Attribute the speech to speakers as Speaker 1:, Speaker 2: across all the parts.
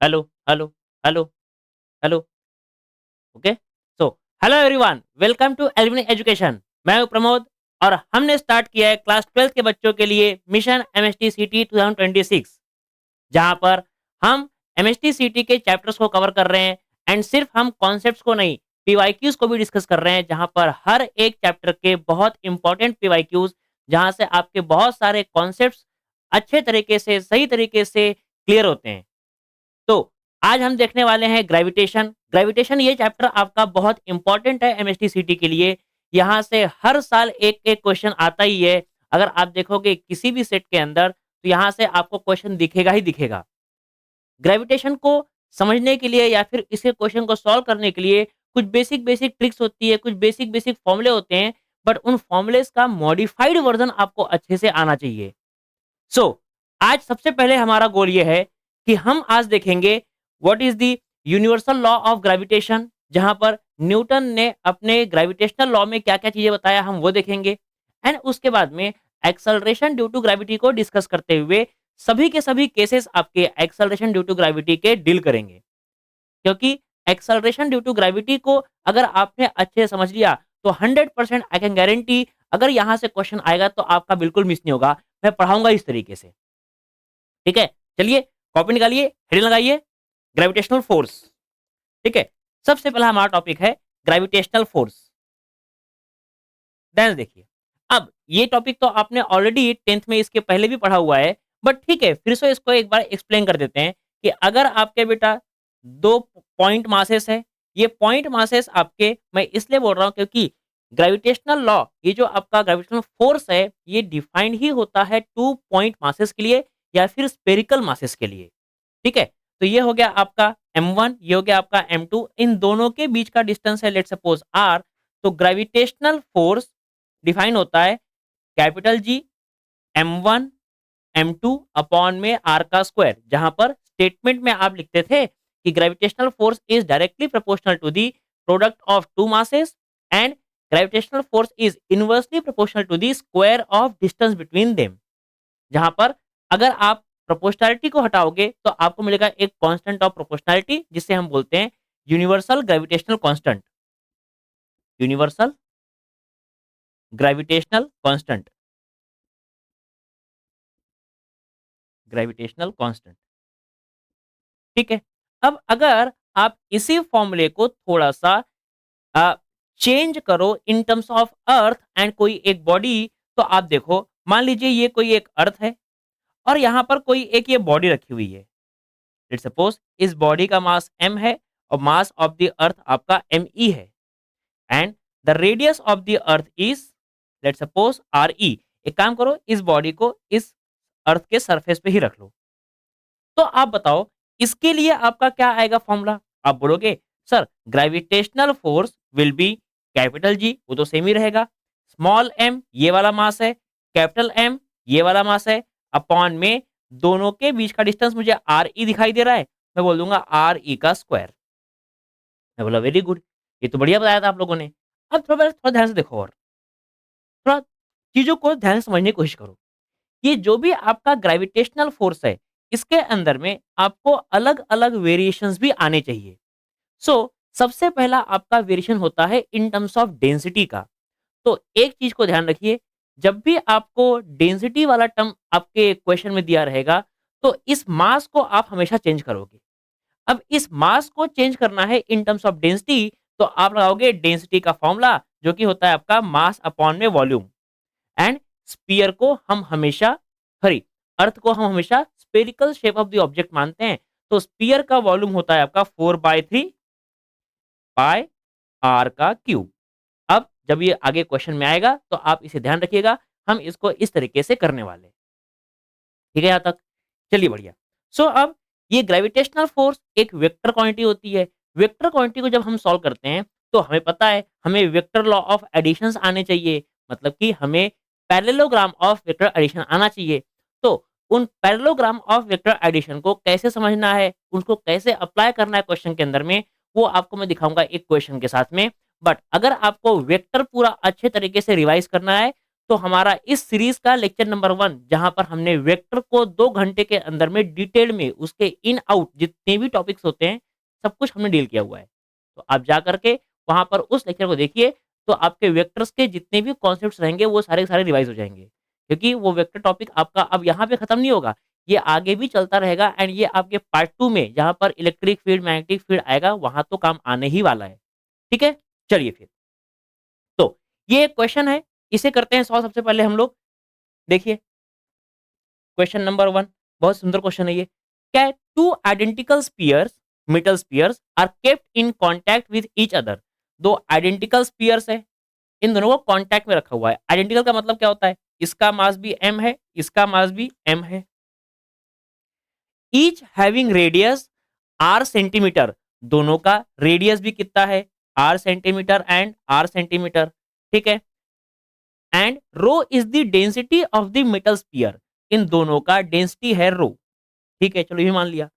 Speaker 1: Hello, hello, hello, hello. Okay. So hello everyone, welcome to Alvin Education. मैं हूं प्रमोद और हमने स्टार्ट किया है क्लास 12 के बच्चों के लिए मिशन एमएसटी सिटी 2026, जहां पर हम एमएसटी सिटी के चैप्टर्स को कवर कर रहे हैं। एंड सिर्फ हम कॉन्सेप्ट्स को नहीं, पीवाईक्यूज को भी डिस्कस कर रहे हैं, जहां पर हर एक चैप्टर के बहुत इंपॉर्टेंट पीवाईक्यूज, जहां से आपके बहुत सारे कॉन्सेप्ट्स अच्छे तरीके से, सही तरीके से क्लियर होते हैं। तो आज हम देखने वाले हैं ग्रेविटेशन। ग्रेविटेशन ये चैप्टर आपका बहुत इंपॉर्टेंट है एमएसटी सिटी के लिए। यहाँ से हर साल एक एक क्वेश्चन आता ही है। अगर आप देखोगे किसी भी सेट के अंदर, तो यहाँ से आपको क्वेश्चन दिखेगा ही दिखेगा। ग्रेविटेशन को समझने के लिए या फिर इसे क्वेश्चन को सॉल्व करने के लिए कुछ बेसिक बेसिक ट्रिक्स होती है, कुछ बेसिक बेसिक फॉर्मूले होते हैं, बट उन फॉर्मूलेस का मॉडिफाइड वर्जन आपको अच्छे से आना चाहिए। सो आज सबसे पहले हमारा गोल ये है कि हम आज देखेंगे what is the universal law of gravitation, जहां पर न्यूटन ने अपने ग्रेविटेशनल लॉ में क्या क्या चीजें बताया हम वो देखेंगे। एंड उसके बाद में एक्सेलरेशन ड्यू टू ग्रेविटी को डिस्कस करते हुए सभी के सभी केसेस आपके एक्सेलरेशन ड्यू टू ग्रेविटी के डील करेंगे। क्योंकि एक्सेलरेशन ड्यू टू ग्रेविटी को अगर आपने अच्छे से समझ लिया, तो 100% आई कैन गारंटी अगर यहाँ से क्वेश्चन आएगा तो आपका बिल्कुल मिस नहीं होगा। मैं पढ़ाऊंगा इस तरीके से। ठीक है, चलिए कॉपी निकालिए, हेडिंग लगाइए, ग्रेविटेशनल फोर्स। ठीक है, सबसे पहला हमारा टॉपिक है ग्रेविटेशनल फोर्स। ध्यान से देखिए। अब ये टॉपिक तो आपने ऑलरेडी 10th में इसके पहले भी पढ़ा हुआ है, बट ठीक है फिर से इसको एक बार एक्सप्लेन कर देते हैं कि अगर आपके बेटा दो पॉइंट मासेस है, ये पॉइंट मासेस आपके, मैं इसलिए बोल रहा हूँ क्योंकि ग्रेविटेशनल लॉ, ये जो आपका ग्रेविटेशनल फोर्स है, ये डिफाइंड ही होता है टू पॉइंट मासेस के लिए या फिर स्पेरिकल मासेस के लिए। ठीक है, तो ये हो गया आपका m1, ये हो गया आपका m2, इन दोनों के बीच का डिस्टेंस है लेट सपोज r। तो ग्रेविटेशनल फोर्स डिफाइन होता है capital G m1 m2 upon में r का स्क्वायर, जहां पर स्टेटमेंट में आप लिखते थे कि gravitational force is directly proportional to the product of two masses and gravitational force is inversely proportional to the square of distance between them. जहां पर अगर आप प्रोपोर्शनैलिटी को हटाओगे तो आपको मिलेगा एक कांस्टेंट ऑफ प्रोपोर्शनैलिटी, जिसे हम बोलते हैं universal gravitational constant. Universal gravitational constant, gravitational constant. ठीक है, अब अगर आप इसी फॉर्मूले को थोड़ा सा चेंज करो इन टर्म्स ऑफ अर्थ एंड कोई एक बॉडी, तो आप देखो मान लीजिए ये कोई एक अर्थ है और यहाँ पर कोई एक ये बॉडी रखी हुई है। लेट्स सपोज इस बॉडी का मास m है और मास ऑफ द अर्थ आपका me है and the radius of the earth is let's suppose re। एक काम करो, इस बॉडी को इस अर्थ के सरफेस पे ही रख लो। तो आप बताओ इसके लिए आपका क्या आएगा फॉर्मूला? आप बोलोगे sir gravitational force will be capital G, वो तो सेम ही रहेगा, स्मॉल m ये वाला मास है, कैपिटल M ये वाला मास है, अपॉन में दोनों के बीच का डिस्टेंस मुझे आर ई दिखाई दे रहा है, मैं बोल दूंगा आर ई का स्क्वायर। मैं बोला वेरी गुड, ये तो बढ़िया बताया था आप लोगों ने। अब थोड़ा थोड़ा ध्यान से देखो और थोड़ा चीजों को ध्यान से समझने की कोशिश करो। ये जो भी आपका ग्रेविटेशनल फोर्स है, इसके अंदर में आपको अलग अलग वेरिएशंस भी आने चाहिए। सो सबसे पहला आपका वेरिएशन होता है इन टर्म्स ऑफ डेंसिटी का। तो एक चीज को ध्यान रखिए, जब भी आपको डेंसिटी वाला टर्म आपके क्वेश्चन में दिया रहेगा, तो इस मास को आप हमेशा चेंज करोगे। अब इस मास को चेंज करना है इन टर्म्स ऑफ डेंसिटी, तो आप लगाओगे डेंसिटी का फॉर्मूला, जो कि होता है आपका मास अपॉन में वॉल्यूम। एंड स्पीयर को हम हमेशा, सॉरी, अर्थ को हम हमेशा spherical shape of the object मानते हैं। तो स्पीयर का वॉल्यूम होता है आपका 4/3 पाई आर का क्यूब। अब जब ये आगे क्वेश्चन में आएगा तो आप इसे ध्यान रखिएगा, हम इसको इस तरीके से करने वाले हैं। ठीक है यहाँ तक? चलिए बढ़िया। सो अब ये ग्रेविटेशनल फोर्स एक वेक्टर क्वांटिटी होती है। वेक्टर क्वांटिटी को जब हम सॉल्व करते हैं, तो हमें पता है हमें वेक्टर लॉ ऑफ एडिशंस आने चाहिए, मतलब कि हमें पैरेललोग्राम ऑफ वेक्टर एडिशन आना चाहिए। तो उन पैरेललोग्राम ऑफ वेक्टर एडिशन को कैसे समझना है, उनको कैसे अप्लाई करना है क्वेश्चन के अंदर में, वो आपको मैं दिखाऊंगा एक क्वेश्चन के साथ में। बट अगर आपको वेक्टर पूरा अच्छे तरीके से रिवाइज करना है, तो हमारा इस सीरीज का लेक्चर नंबर 1, जहां पर हमने वेक्टर को 2 घंटे के अंदर में डिटेल में उसके इन आउट जितने भी टॉपिक्स होते हैं सब कुछ हमने डील किया हुआ है। तो आप जा करके वहां पर उस लेक्चर को देखिए, तो आपके वेक्टर्स के जितने भी कॉन्सेप्ट्स रहेंगे वो सारे के सारे रिवाइज हो जाएंगे, क्योंकि वो वेक्टर टॉपिक आपका अब यहाँ पे खत्म नहीं होगा, ये आगे भी चलता रहेगा। एंड ये आपके पार्ट 2 में जहां पर इलेक्ट्रिक फील्ड मैग्नेटिक फील्ड आएगा वहां तो काम आने ही वाला है। ठीक है, चलिए फिर। तो ये एक क्वेश्चन है, इसे करते हैं सॉल्व। सबसे पहले हम लोग देखिए क्वेश्चन नंबर 1, बहुत सुंदर क्वेश्चन है ये। क्या है, two identical spheres, metal spheres are kept in contact with each other. दो आइडेंटिकल स्पीयर्स है, इन दोनों को कांटेक्ट में रखा हुआ है। आइडेंटिकल का मतलब क्या होता है, इसका मास भी m है, इसका मास भी m है। Each having radius r centimetre, दोनों का रेडियस भी कितना है, r centimetre and r centimetre. ठीक है, and rho is the density of the metal sphere, इन दोनों का डेंसिटी है रो। ठीक है, चलो ये मान लिया।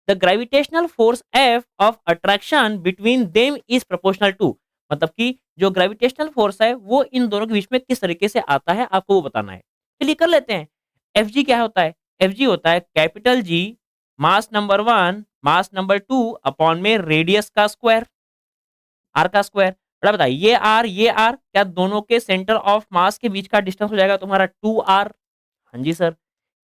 Speaker 1: The gravitational force F of attraction between them is proportional to, मतलब कि जो ग्रेविटेशनल फोर्स है वो इन दोनों के बीच में किस तरीके से आता है आपको वो बताना है। चलिए कर लेते हैं। एफ जी क्या होता है, एफ जी होता है capital G mass number 1 mass number 2 upon में रेडियस का स्क्वायर, आर का स्क्वायर। बड़ा बताइए ये आर क्या दोनों के सेंटर ऑफ मास के बीच का डिस्टेंस हो जाएगा तुम्हारा 2r। हाँ जी सर,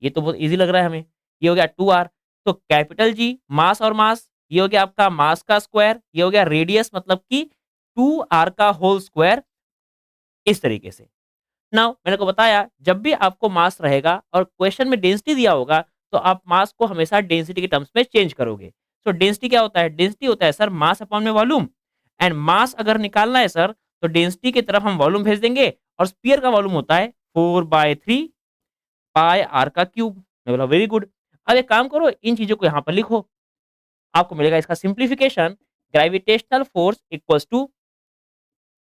Speaker 1: ये तो बहुत इजी लग रहा है हमें। ये हो गया 2r, तो कैपिटल जी मास और मास, ये हो गया आपका मास का स्क्वायर, ये हो गया रेडियस मतलब कि 2r का होल स्क्वायर, इस तरीके से। नाउ मैंने को बताया जब भी आपको मास रहेगा और क्वेश्चन में डेंसिटी दिया होगा तो आप मास को हमेशा डेंसिटी के टर्म्स में चेंज करोगे। तो डेंसिटी क्या होता है, डेंसिटी होता है सर मास अपॉन में वॉल्यूम। एंड मास अगर निकालना है सर तो डेंसिटी की तरफ हम वॉल्यूम भेज देंगे, और स्पीयर का वॉल्यूम होता है 4/3 पाई आर का क्यूब। मैं बोला वेरी गुड। अब एक काम करो, इन चीजों को यहाँ पर लिखो, आपको मिलेगा इसका simplification. Gravitational force equals to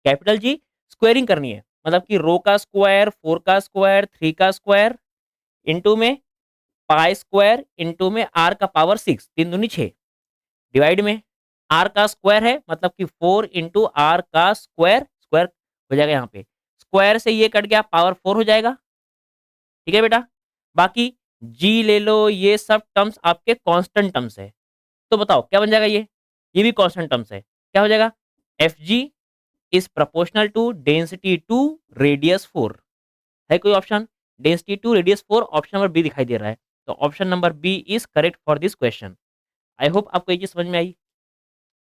Speaker 1: capital G, squaring करनी है मतलब कि रो का स्क्वायर, 4 का स्क्वायर, 3 का स्क्वायर इंटू में पाई स्क्वायर इंटू में आर का पावर 6, 3 दूनी 6, डिवाइड में आर का स्क्वायर है मतलब कि 4 इंटू आर का स्क्वायर, स्क्वायर हो जाएगा यहाँ पे, स्क्वायर से ये कट गया पावर 4 हो जाएगा। ठीक है बेटा, बाकी जी ले लो, ये सब टर्म्स आपके कांस्टेंट टर्म्स है। तो बताओ क्या बन जाएगा, ये भी कांस्टेंट टर्म्स है, क्या हो जाएगा, F G is proportional to density to radius 4। है कोई option, density to radius 4, option number B दिखाई दे रहा है। तो option number B is correct for this question. I hope आपको ये चीज समझ में आई,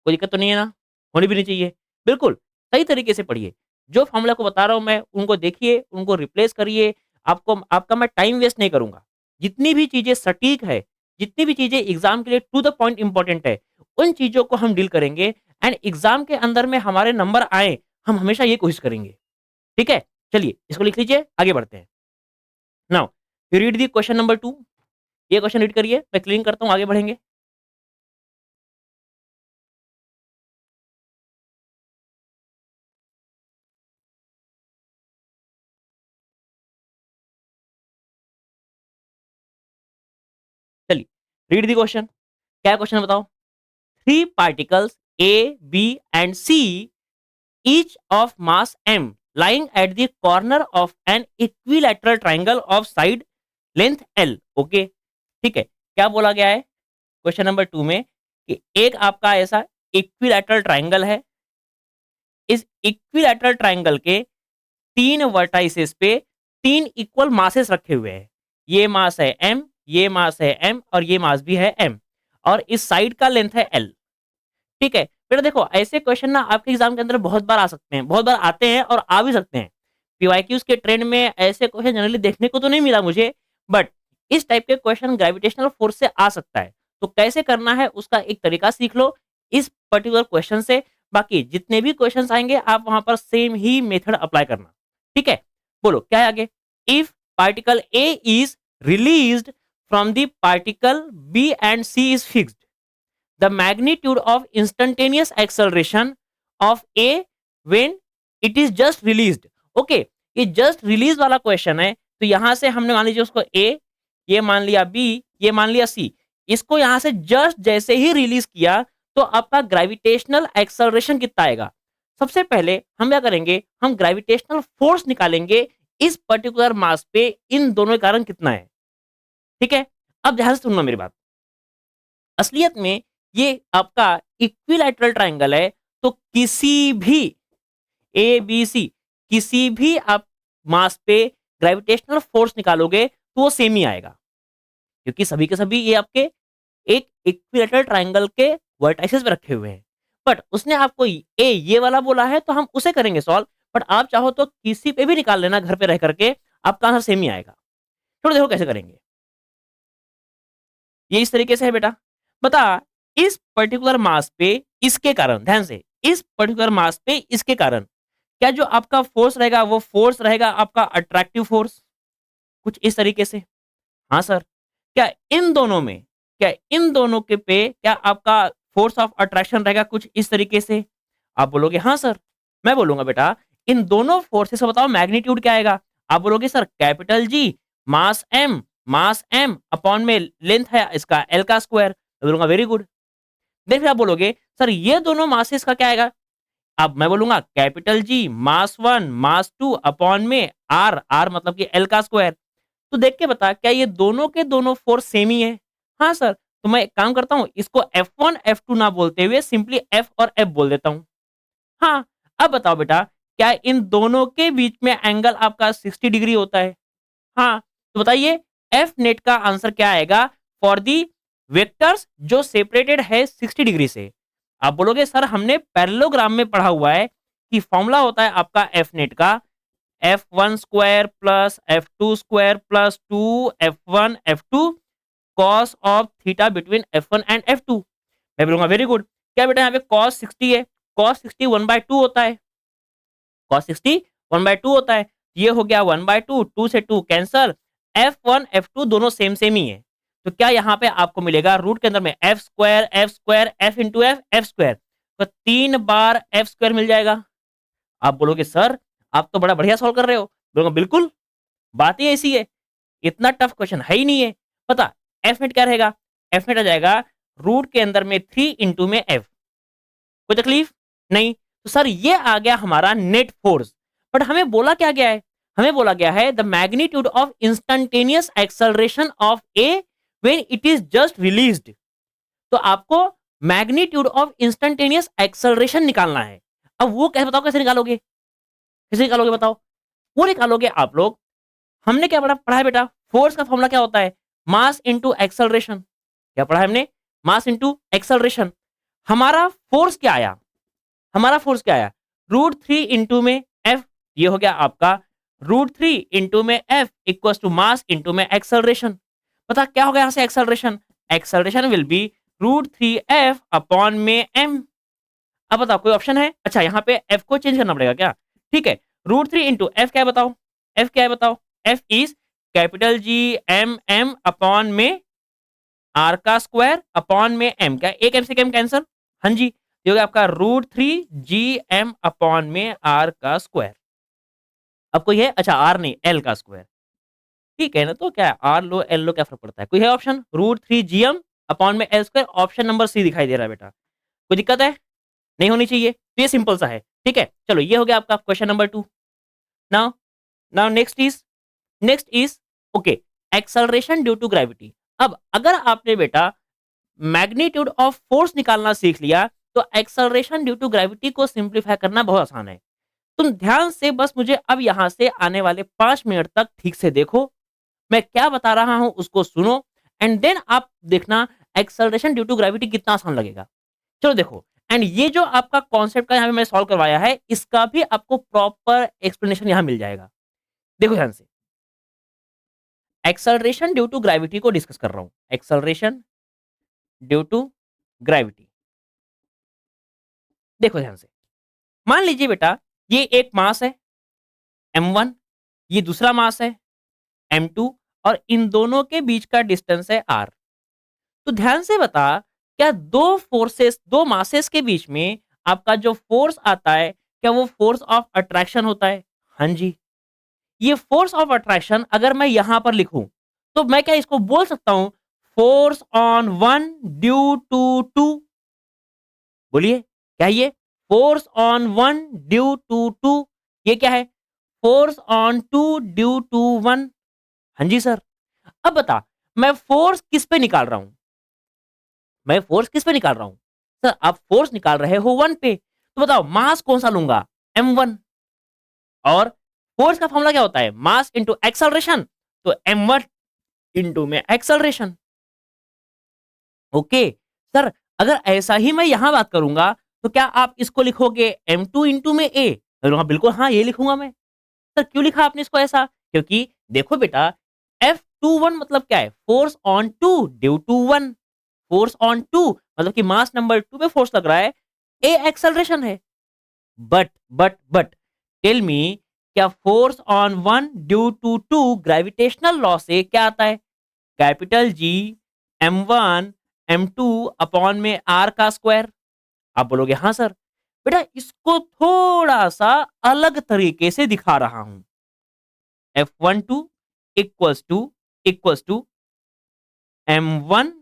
Speaker 1: कोई दिक्कत तो नहीं है ना, होनी भी नहीं चाहिए। बिल्कुल सही तरीके से पढ़िए, जो फॉर्मूला को बता रहा हूं मैं उनको देखिए, उनको रिप्लेस करिए। आपको आपका मैं टाइम वेस्ट नहीं करूंगा। जितनी भी चीजें सटीक है, जितनी भी चीजें एग्जाम के लिए टू द पॉइंट इंपॉर्टेंट है, उन चीजों को हम डील करेंगे। एंड एग्जाम के अंदर में हमारे नंबर आए, हम हमेशा ये कोशिश करेंगे। ठीक है, चलिए इसको लिख लीजिए, आगे बढ़ते हैं। Now you read the question number 2, ये क्वेश्चन रीड करिए, मैं क्लीन करता हूं, आगे बढ़ेंगे। चलिए रीड दी क्वेश्चन, क्या क्वेश्चन बताओ। Three particles A B and C each of mass m lying at the corner of an equilateral triangle of side length l। Okay ठीक है, क्या बोला गया है क्वेश्चन नंबर 2 में कि एक आपका ऐसा इक्विलैटरल ट्राइंगल है, इस इक्विलैटरल ट्राइंगल के 3 वर्टाइसेस पे 3 इक्वल मासेस रखे हुए हैं। ये मास है m, ये मास है m और ये मास भी है m, और इस साइड का लेंथ है l। ठीक है बेटा, देखो ऐसे क्वेश्चन ना आपके एग्जाम के अंदर बहुत बार आ सकते हैं, बहुत बार आते हैं और आ भी सकते हैं। पीवाईक्यूज के ट्रेंड में ऐसे क्वेश्चन जनरली देखने को तो नहीं मिला मुझे, बट इस टाइप के क्वेश्चन ग्रेविटेशनल फोर्स से आ सकता है। तो कैसे करना है उसका एक तरीका सीख लो इस पर्टिकुलर क्वेश्चन से। बाकी जितने भी क्वेश्चन आएंगे आप वहां पर सेम ही मेथड अप्लाई करना। ठीक है, बोलो क्या है आगे। If particle A is released from the particle B and C is fixed, the magnitude of instantaneous acceleration of A when it is just released। Okay, ये जस्ट रिलीज वाला question है, तो यहां से हमने मान लीजिए उसको A, ये मान लिया B, ये मान लिया C। इसको यहां से जस्ट जैसे ही रिलीज किया तो आपका ग्रेविटेशनल एक्सेलरेशन कितना आएगा। सबसे पहले हम क्या करेंगे, हम ग्रेविटेशनल फोर्स निकालेंगे इस पर्टिकुलर मास पे इन दोनों के कारण कितना है, ठीक है? अब ध्यान से सुनना मेरी बात। असलियत में ये आपका इक्विलैटरल ट्रायंगल है, तो किसी भी ए, बी, सी किसी भी आप मास पे ग्रेविटेशनल फोर्स निकालोगे तो वो सेम ही आएगा। क्योंकि सभी के सभी ये आपके एक इक्विलैटरल ट्रायंगल के वर्टाइसेस पे रखे हुए हैं। बट उसने आपको ये वाला बोला है तो हम उसे करेंगे सॉल्व। बट आप चाहो तो किसी पे भी निकाल लेना घर पे रह करके, आपका आंसर सेम ही आएगा। थोड़ा देखो कैसे करेंगे। ये इस तरीके से है बेटा। बता, इस पर्टिकुलर मास पे इसके कारण, ध्यान से, इस पर्टिकुलर मास पे इसके कारण क्या जो आपका फोर्स रहेगा वो फोर्स रहेगा आपका अट्रैक्टिव फोर्स, कुछ इस तरीके से। हाँ सर। क्या इन दोनों में, क्या इन दोनों के पे क्या आपका फोर्स ऑफ अट्रैक्शन रहेगा कुछ इस तरीके से? आप बोलोगे हाँ सर। मैं बोलूंगा बेटा इन दोनों फोर्सेस का बताओ मैग्नीट्यूड क्या आएगा? आप बोलोगे सर कैपिटल जी मास एम अपॉन में लेंथ है इसका एल का स्क्वायर। मैं बोलूंगा वेरी गुड। देन फिर आप बोलोगे सर ये दोनों मासेस का क्या आएगा? अब मैं बोलूंगा कैपिटल जी मास 1 मास 2 अपॉन में आर, आर मतलब कि एल का स्क्वायर। तो देख के बता क्या ये दोनों के दोनों फोर्स सेम ही है? हाँ सर। तो मैं एक काम करता हूँ, इसको F1 F2 ना बोलते हुए सिंपली F और F बोल देता हूँ। हाँ। अब बताओ बेटा क्या इन दोनों के बीच में एंगल आपका 60 डिग्री होता है? हाँ। तो बताइए F नेट का आंसर क्या आएगा फॉर दी वेक्टर्स जो सेपरेटेड है 60 डिग्री से? आप बोलोगे सर हमने पैरेललोग्राम में पढ़ा हुआ है कि फॉर्मूला होता है आपका F नेट का F1 square plus F2 square plus 2 F1 F2 cos of theta between F1 and F2। मैं बोलूंगा वेरी गुड। क्या बेटा यहाँ पे कॉस 60 है, कॉस 60 1/2 होता है, कॉस 60 1/2 होता है। ये हो गया 1/2, 2 से 2 कैंसल, F1 F2 दोनों सेम सेम ही है। तो क्या यहाँ पे आपको मिलेगा रूट के अंदर में F इंटू F स्क्वायर, तो 3 बार F स्क्वायर मिल जाएगा। आप बोलोगे सर आप तो बड़ा बढ़िया सॉल्व कर रहे हो। बोलूंगा बिल्कुल, बात ही ऐसी है, इतना टफ क्वेश्चन है ही नहीं है। पता एफ नेट क्या रहेगा? एफ नेट आ जाएगा रूट के अंदर में 3 इंटू में एफ। कोई तकलीफ नहीं। तो सर ये आ गया हमारा नेट फोर्स। बट हमें बोला क्या गया है? हमें बोला गया है the magnitude of instantaneous acceleration of A when it is just released. तो आपको मैग्नीट्यूड ऑफ इंस्टंटेनियस एक्सेलरेशन निकालना है। अब वो कैसे, बताओ कैसे निकालोगे? कैसे निकालोगे बताओ? वो निकालोगे आप लोग, हमने क्या पढ़ा है बेटा? फोर्स का फॉर्मूला क्या होता है? Mass into acceleration. क्या पढ़ा है हमने? Mass into acceleration. हमारा फोर्स क्या आया? हमारा फोर्स क्या आया? √3 इंटू में एफ। ये हो गया आपका √3 इंटू में F equal to mass into में एक्सेलरेशन। पता क्या होगा यहां से acceleration? Acceleration will be √3f upon में m। अब बताओ कोई ऑप्शन है? अच्छा यहाँ पे f को चेंज करना पड़ेगा क्या? ठीक है। √3 इंटू एफ क्या है बताओ? f क्या है बताओ? f is capital G M upon में आर का स्क्वायर अपॉन में m। क्या एक m से m कैंसिल? हाँ जी। ये हो गया आपका √3 GM अपॉन में आर का स्क्वायर। अब कोई है? अच्छा आर नहीं, एल का स्क्वायर। ठीक है ना, तो क्या है आर लो एल लो क्या फर्क पड़ता है? कोई है ऑप्शन? √3 GM अपॉन में L square. Option number C दिखाई दे रहा है बेटा। कोई दिक्कत है? नहीं होनी चाहिए। तो ये सिंपल सा है। ठीक है चलो, ये हो गया आपका question number 2। Now now next is okay, acceleration due to gravity. अब अगर आपने बेटा मैग्नीट्यूड ऑफ फोर्स निकालना सीख लिया तो एक्सेलरेशन ड्यू टू ग्रेविटी को सिंप्लीफाई करना बहुत आसान है। तुम ध्यान से बस मुझे अब यहां से आने वाले 5 मिनट तक ठीक से देखो, मैं क्या बता रहा हूं उसको सुनो, एंड देन आप देखना एक्सेलरेशन ड्यू टू ग्रेविटी कितना आसान लगेगा। चलो देखो, एंड ये जो आपका कॉन्सेप्ट का यहाँ पे मैं सॉल्व करवाया है इसका भी आपको प्रॉपर एक्सप्लेनेशन यहाँ मिल जाएगा। देखो ध्यान से, एक्सेलरेशन ड्यू टू ग्रेविटी को डिस्कस कर रहा हूं। एक्सेलरेशन ड्यू टू ग्रेविटी, देखो ध्यान से। मान लीजिए बेटा ये एक मास है m1, ये दूसरा मास है m2, और इन दोनों के बीच का डिस्टेंस है r। तो ध्यान से बता, क्या दो मासेस के बीच में आपका जो फोर्स आता है क्या वो फोर्स ऑफ अट्रैक्शन होता है? हाँ जी। ये फोर्स ऑफ अट्रैक्शन अगर मैं यहां पर लिखूं तो मैं क्या इसको बोल सकता हूं force on one due to two? बोलिए क्या ये force on one due to two, ये क्या है? Force on two due to one. हाँ जी सर। अब बता, मैं फोर्स किस पे निकाल रहा हूं? मैं फोर्स किस पे निकाल रहा हूं? सर आप फोर्स निकाल रहे हो वन पे, तो बताओ मास कौन सा लूंगा? m1। और फोर्स का फॉर्मूला क्या होता है? Mass into acceleration. तो m1 इंटू में एक्सेलरेशन। ओके सर, अगर ऐसा ही मैं यहां बात करूंगा तो क्या आप इसको लिखोगे m2 इंटू में a? बिल्कुल हाँ, ये लिखूंगा मैं। सर क्यों लिखा आपने इसको ऐसा? क्योंकि देखो बेटा, F21 मतलब क्या है? Force on two due to one. Force on two मतलब कि मास नंबर टू पे फोर्स लग रहा है, ए एक्सेलरेशन है। बट टेल मी, क्या force on one due to two gravitational law से क्या आता है? Capital G m1 m2 upon में r का स्क्वायर। आप बोलोगे हाँ सर। बेटा इसको थोड़ा सा अलग तरीके से दिखा रहा हूं। F12 equals to m1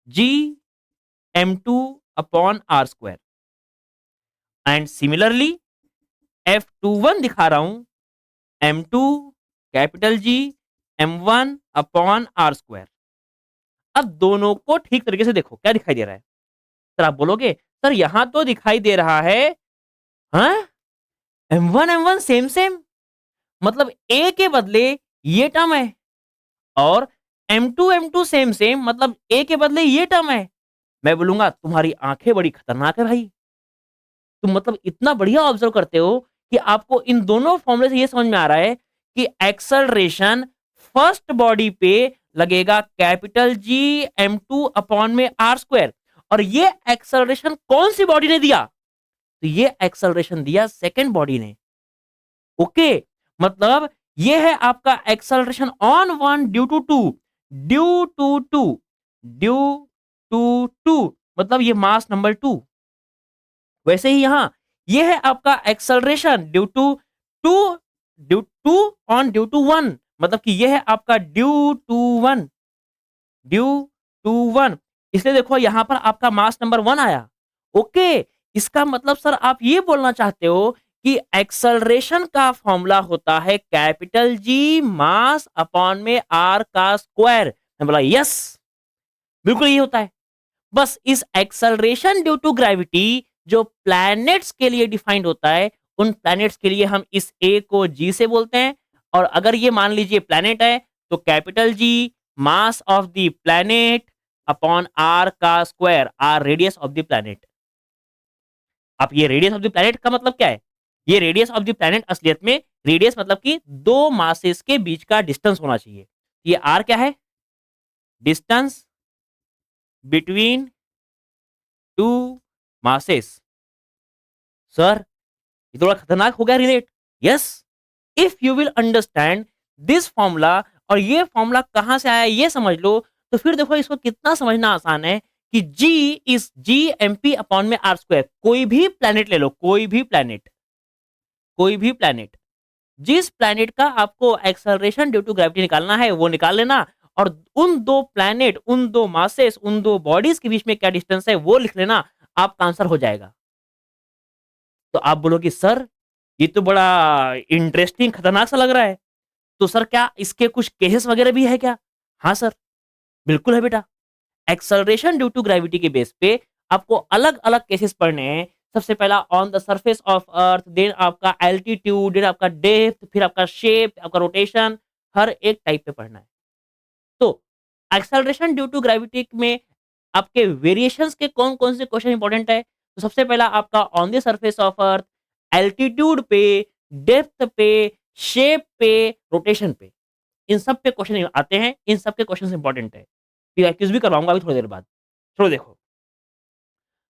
Speaker 1: g m2 upon r square. And similarly F21 दिखा रहा हूं, m2 capital G m1 upon r square. अब दोनों को ठीक तरीके से देखो, क्या दिखाई दे रहा है? सर आप बोलोगे सर यहां तो दिखाई दे रहा है, हाँ, m1 सेम सेम, मतलब a के बदले ये टर्म है, और m2 सेम सेम मतलब a के बदले ये टर्म है। मैं बोलूंगा तुम्हारी आंखें बड़ी खतरनाक है भाई। तुम मतलब इतना बढ़िया ऑब्जर्व करते हो कि आपको इन दोनों फॉर्मूले से ये समझ में आ रहा है कि एक्सलरेशन फर्स्ट बॉडी पे लगेगा कैपिटल जी m2 अपॉन में आर स्क्वायर। और ये एक्सलरेशन कौन सी बॉडी ने दिया? तो ये एक्सलरेशन दिया सेकेंड बॉडी ने। ओके, मतलब ये है आपका acceleration on one due to two, due to two, due to two, मतलब ये मास नंबर टू। वैसे ही यहां ये है आपका acceleration two due to on due to one, मतलब कि ये है आपका due to one, due to one. इसलिए देखो यहां पर आपका मास नंबर वन आया। ओके, इसका मतलब सर आप ये बोलना चाहते हो कि एक्सलरेशन का फॉर्मूला होता है कैपिटल जी मास अपॉन में आर का स्क्वायर। मैं बोला यस, बिल्कुल ये होता है। बस इस एक्सलरेशन ड्यू टू ग्रेविटी जो प्लैनेट्स के लिए डिफाइंड होता है, उन प्लैनेट्स के लिए हम इस ए को जी से बोलते हैं। और अगर ये मान लीजिए प्लैनेट है, तो capital G mass of the planet upon R का square, R radius of the planet. अब ये रेडियस ऑफ द प्लैनेट का मतलब क्या है? ये रेडियस ऑफ द प्लैनेट असलियत में रेडियस मतलब कि दो मासेस के बीच का डिस्टेंस होना चाहिए। ये आर क्या है? Distance between two masses. Sir ये थोड़ा खतरनाक हो गया relate. Yes, if you will understand this formula, और ये फॉर्मूला कहां से आया ये समझ लो, तो फिर देखो इसको कितना समझना आसान है कि G is G M P upon में आर स्क्वायर। कोई भी प्लेनेट ले लो, कोई भी प्लेनेट, कोई भी प्लेनेट, जिस प्लेनेट का आपको एक्सेलरेशन ड्यू टू ग्रेविटी निकालना है वो निकाल लेना, और उन दो प्लेनेट, उन दो मासेस, उन दो बॉडीज के बीच में क्या डिस्टेंस है वो लिख लेना, आपका आंसर हो जाएगा। तो आप बोलोगे सर ये तो बड़ा इंटरेस्टिंग खतरनाक सा लग रहा है, तो सर क्या इसके कुछ केसेस वगैरह भी है क्या? हाँ सर, बिल्कुल है बेटा। एक्सेलरेशन ड्यू टू ग्रेविटी के बेस पे आपको अलग अलग केसेस पढ़ने हैं। सबसे पहला on the surface of earth, then आपका एल्टीट्यूड, देन आपका डेप्थ, फिर आपका शेप, आपका रोटेशन, हर एक टाइप पे पढ़ना है। तो एक्सेलरेशन ड्यू टू ग्रेविटी में आपके वेरिएशंस के कौन कौन से क्वेश्चन इंपॉर्टेंट है? तो सबसे पहला आपका on the surface of earth, altitude पे, डेप्थ पे, शेप पे, रोटेशन पे, इन सब पे क्वेश्चन आते हैं। इन सब के क्वेश्चन इंपॉर्टेंट है। क्विज भी करवाऊंगा अभी थोड़ी देर बाद। चलो देखो,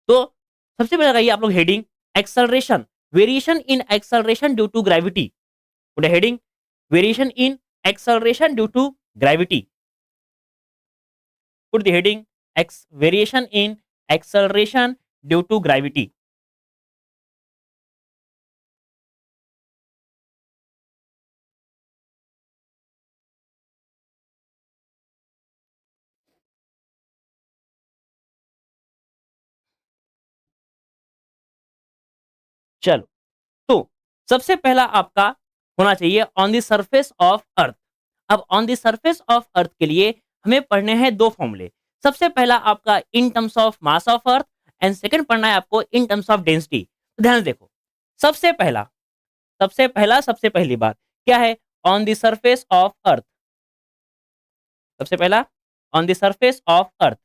Speaker 1: तो सबसे पहले लगाइए आप लोग heading acceleration, variation in acceleration due to gravity. Heading variation in acceleration due to gravity. put the heading X variation in acceleration due to gravity. चलो, तो सबसे पहला आपका होना चाहिए on the surface of earth. अब on the surface of earth के लिए हमें पढ़ने हैं दो फॉर्मूले। सबसे पहला आपका इन terms of mass of earth and second पढ़ना है आपको इन टर्म्स ऑफ डेंसिटी। ध्यान से देखो, सबसे पहला सबसे पहली बात क्या है? ऑन द सरफेस ऑफ अर्थ। सबसे पहला ऑन द सरफेस ऑफ अर्थ,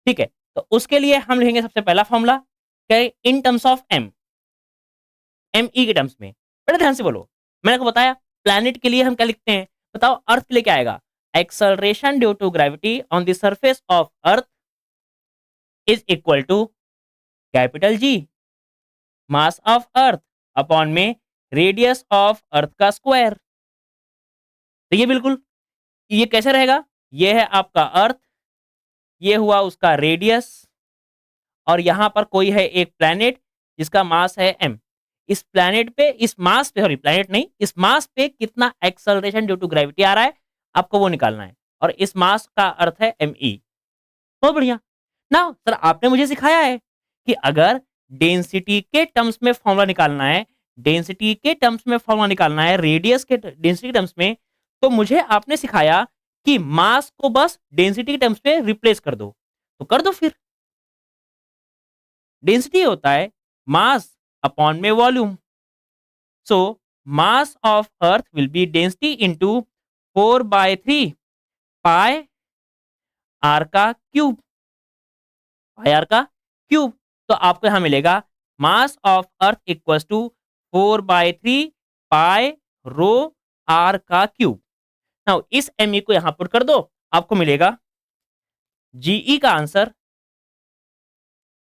Speaker 1: ठीक है। तो उसके लिए हम लिखेंगे सबसे पहला फॉर्मूला क्या है? In terms of M, M E के टर्म्स में। बड़े ध्यान से बोलो, मैंने आपको बताया प्लैनेट के लिए हम क्या लिखते हैं, बताओ अर्थ के लिए क्या आएगा? Acceleration due to gravity on the surface of earth is equal to capital G mass of earth upon में रेडियस ऑफ अर्थ का स्क्वायर। तो ये बिल्कुल, ये कैसे रहेगा? ये है आपका अर्थ, ये हुआ उसका रेडियस, और यहां पर कोई है एक प्लैनेट जिसका मास है m। इस प्लैनेट पे, इस मास पे, सॉरी प्लैनेट नहीं, इस मास पे कितना एक्सलरेशन ड्यू टू ग्रेविटी आ रहा है आपको वो निकालना है, और इस मास का अर्थ है me। बहुत बढ़िया ना सर, आपने मुझे सिखाया है कि अगर डेंसिटी के टर्म्स में फॉर्मूला निकालना है, डेंसिटी के टर्म्स में फॉर्मूला निकालना है, रेडियस के डेंसिटी के टर्म्स में, तो मुझे आपने सिखाया कि मास को बस डेंसिटी के टर्म्स में रिप्लेस कर दो। तो कर दो फिर, डेंसिटी होता है मास अपॉन में volume. So mass of earth will be density into 4/3 pi R का क्यूब, पाई आर का क्यूब। तो आपको यहां मिलेगा mass of earth equals to 4/3 pi rho R का क्यूब। नाउ इस एम को यहां पुट कर दो, आपको मिलेगा जीई का आंसर,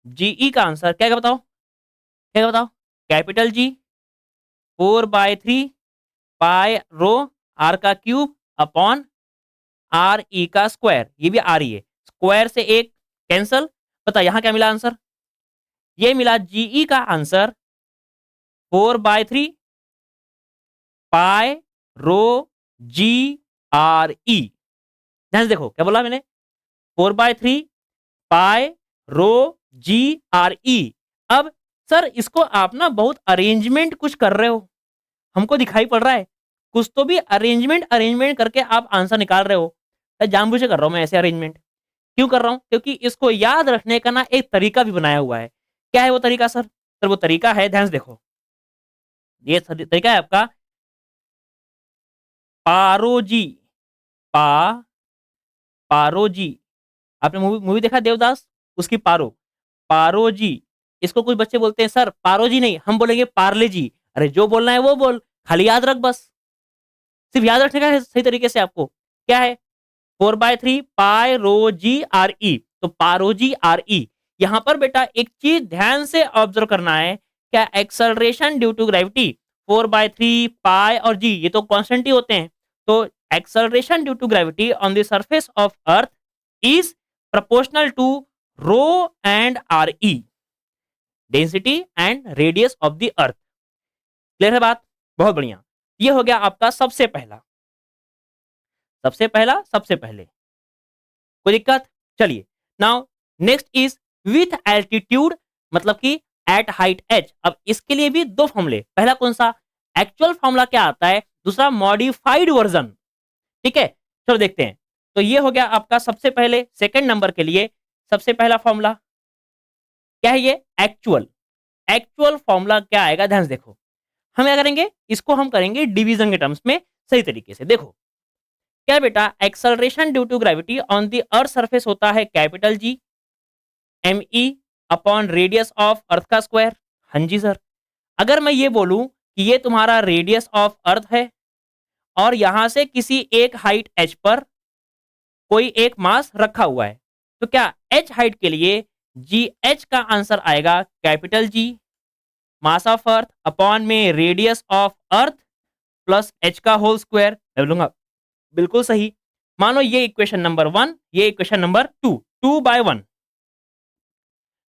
Speaker 1: जीई का आंसर क्या, क्या बताओ, क्या बताओ? Capital G 4/3 pi rho R का क्यूब अपॉन आर ई का स्क्वायर। ये भी आर ई है, स्क्वायर से एक कैंसल। पता यहां क्या मिला आंसर? ये मिला जीई का आंसर 4/3 पाई रो जी आर ई। ध्यान से देखो क्या बोला मैंने, 4/3 pi row ji are E. अब सर इसको आप ना बहुत अरेंजमेंट कुछ कर रहे हो, हमको दिखाई पड़ रहा है कुछ तो भी अरेंजमेंट अरेंजमेंट करके आप आंसर निकाल रहे हो। जानबूझ के कर रहा हूं मैं ऐसे अरेंजमेंट। क्यों कर रहा हूं? क्योंकि इसको याद रखने का ना एक तरीका भी बनाया हुआ है। क्या है वो तरीका सर? सर वो तरीका है, ध्यान से देखो, ये तरीका है आपका पारोजी, पा पारोजी। आपने मूवी मूवी देखा देवदास, उसकी पारो, पारोजी। इसको कुछ बच्चे बोलते हैं सर पारोजी नहीं, हम बोलेंगे पार्ले जी। अरे जो बोलना है वो बोल, खाली याद रख बस, सिर्फ याद रखने का है सही तरीके से आपको। क्या है? 4/3 pi row ji are E, तो पारो जी आर ई। यहां पर बेटा एक चीज ध्यान से ऑब्जर्व करना है, क्या acceleration due to gravity 4/3 pi और जी ये तो कॉन्स्टेंट ही होते हैं। तो acceleration due to gravity on the surface of earth is proportional to rho and re, density and radius of the earth. Clear है बात? बहुत बढ़िया। ये हो गया आपका सबसे पहला, सबसे पहला सबसे पहले, कोई दिक्कत? चलिए now next is with altitude, मतलब कि एट हाइट h। अब इसके लिए भी दो फॉर्मूले, पहला कौन सा? एक्चुअल फॉर्मूला क्या आता है, दूसरा मॉडिफाइड वर्जन। ठीक है, चलो देखते हैं। तो ये हो गया आपका सबसे पहले, सेकंड नंबर के लिए सबसे पहला फॉर्मूला क्या है? ये एक्चुअल, एक्चुअल फॉर्मूला क्या आएगा? ध्यान से देखो, हम क्या करेंगे, इसको हम करेंगे डिवीजन के टर्म्स में सही तरीके से। देखो क्या बेटा, acceleration due to gravity on the earth surface होता है capital G M E upon radius of earth का स्क्वायर। हाँ जी सर, अगर मैं ये बोलूं कि ये तुम्हारा रेडियस ऑफ अर्थ है और यहां से किसी एक हाइट h पर कोई एक मास रखा हुआ है, तो क्या h हाइट के लिए जी एच का आंसर आएगा capital G mass of earth upon में radius of earth plus h का होल स्क्वायर। मैं बोलूंगा बिल्कुल सही। मानो ये इक्वेशन नंबर 1, ये इक्वेशन नंबर 2, 2/1,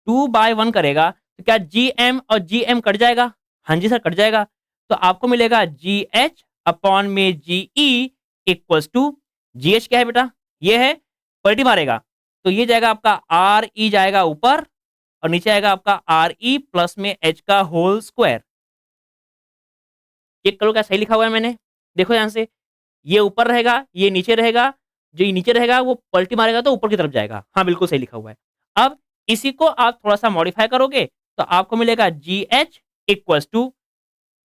Speaker 1: 2/1 करेगा तो क्या जी एम और जी एम कट जाएगा? हाँ जी सर कट जाएगा। तो आपको मिलेगा जी एच अपॉन में G E equals to, G H क्या है बेटा? ये है, पलटी मारेगा तो ये जाएगा आपका आर ई जाएगा ऊपर और नीचे आएगा आपका आर ई प्लस में एच का होल स्क्वायर। चेक करो क्या सही लिखा हुआ है मैंने? देखो ध्यान से, ये ऊपर रहेगा, ये नीचे रहेगा, जो ये नीचे रहेगा वो पलटी मारेगा तो ऊपर की तरफ जाएगा। हाँ, बिल्कुल सही लिखा हुआ है। अब इसी को आप थोड़ा-सा मॉडिफाई करोगे तो आपको मिलेगा GH equals to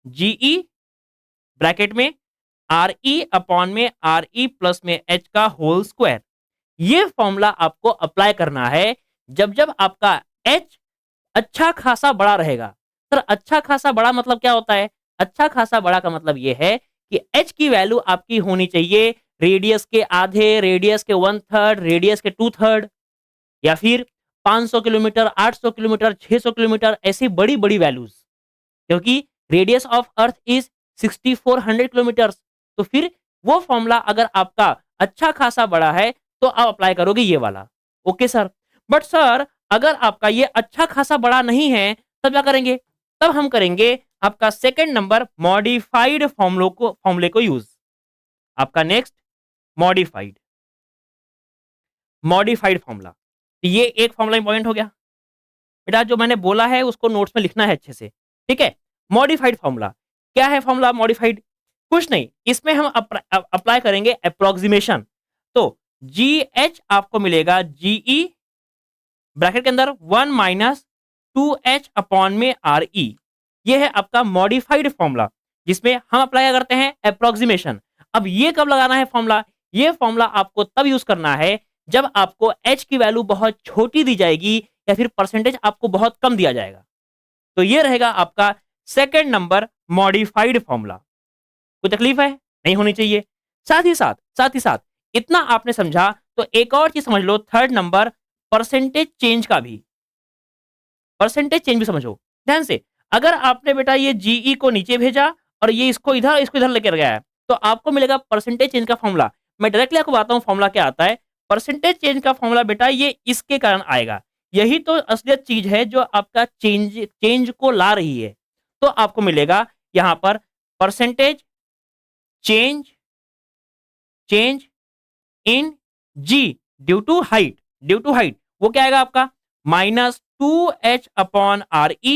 Speaker 1: GE bracket में RE अपॉन में RE प्लस में H का होल स्क्वायर। ये फॉर्मूला आपको अप्लाई करना है जब-जब आपका H अच्छा खासा बड़ा रहेगा। सर अच्छा खासा बड़ा मतलब क्या होता है? अच्छा खासा बड़ा का मतलब ये है कि H की वैल्यू आपकी होनी चाहिए रेडियस के आधे, रेडियस के 1/3, रेडियस के 2/3 या फिर 500 किलोमीटर, 800 किलोमीटर, 600 किलोमीटर ऐसी बड़ी-बड़ी वैल्यूज़। क्योंकि radius of earth is 6400 kilometres. तो फिर वो फ़ॉर्मूला अगर आपका अच्छा खासा बड़ा है, तो आप अप्लाई करोगे ये वाला। Okay sir. बट सर अगर आपका ये अच्छा खासा बड़ा नहीं है, तब क्या करेंगे? तब हम करेंगे आपका सेकंड नंबर मॉडिफाइड फ़ॉर्मूले को यूज़। आपका नेक्स्ट मॉडिफाइड, मॉडिफाइड फ़ॉर्मूला। ये एक फ़ॉर्मूला इंपॉर्टेंट हो गया। बेटा जो मैंने बोला है उसको नोट्स में लिखना है अच्छे से, ठीक है? मॉडिफाइड फ़ॉर्मूला, क्या है फ़ॉर्मूला मॉडिफाइड? कुछ नहीं, इसमें हम अप्लाई करेंगे एप्रोक्सिमेशन। तो GH आपको मिलेगा GE ब्रैकेट के अंदर 1 माइनस 2H अपॉन में RE। ये है आपका मॉडिफाइड फ़ॉर्मूला, जिसमें हम अप्लाई करते हैं एप्रोक्सिमेशन। अब ये कब लगाना है फ़ॉर्मूला? ये फ़ॉर्मूला आपको तब यूज़ करना है, जब आपको H की वैल्यू बहुत छोटी दी जाएगी या फिर परसेंटेज आपको बहुत कम दिया जाएगा। तो ये रहेगा आपका सेकंड नंबर मॉडिफाइड फ़ॉर्मूला। कोई तकलीफ है? नहीं होनी चाहिए। साथ ही साथ इतना आपने समझा तो एक और चीज़ समझ लो थर्ड नंबर परसेंटेज चेंज का भी। परसेंटेज चेंज भी समझो। ध्यान से, अगर आपने बेटा ये जीई को नीचे भेजा और ये इसको इधर लेकर गया है, तो आपको मिलेगा परसेंटेज चेंज का फ़ॉर्मूला। मैं डायरेक्टली आपको बताता हूँ फ़ॉर्मूला क्या आता है। परसेंटेज चेंज का फ़ॉर्मूला बेटा ये इसके कारण आएगा। यही तो असलियत चीज़ है जो आपका चेंज चेंज को ला रही है। तो आपको मिलेगा यहाँ पर percentage change change in G due to height वो क्या आएगा आपका -2h upon R E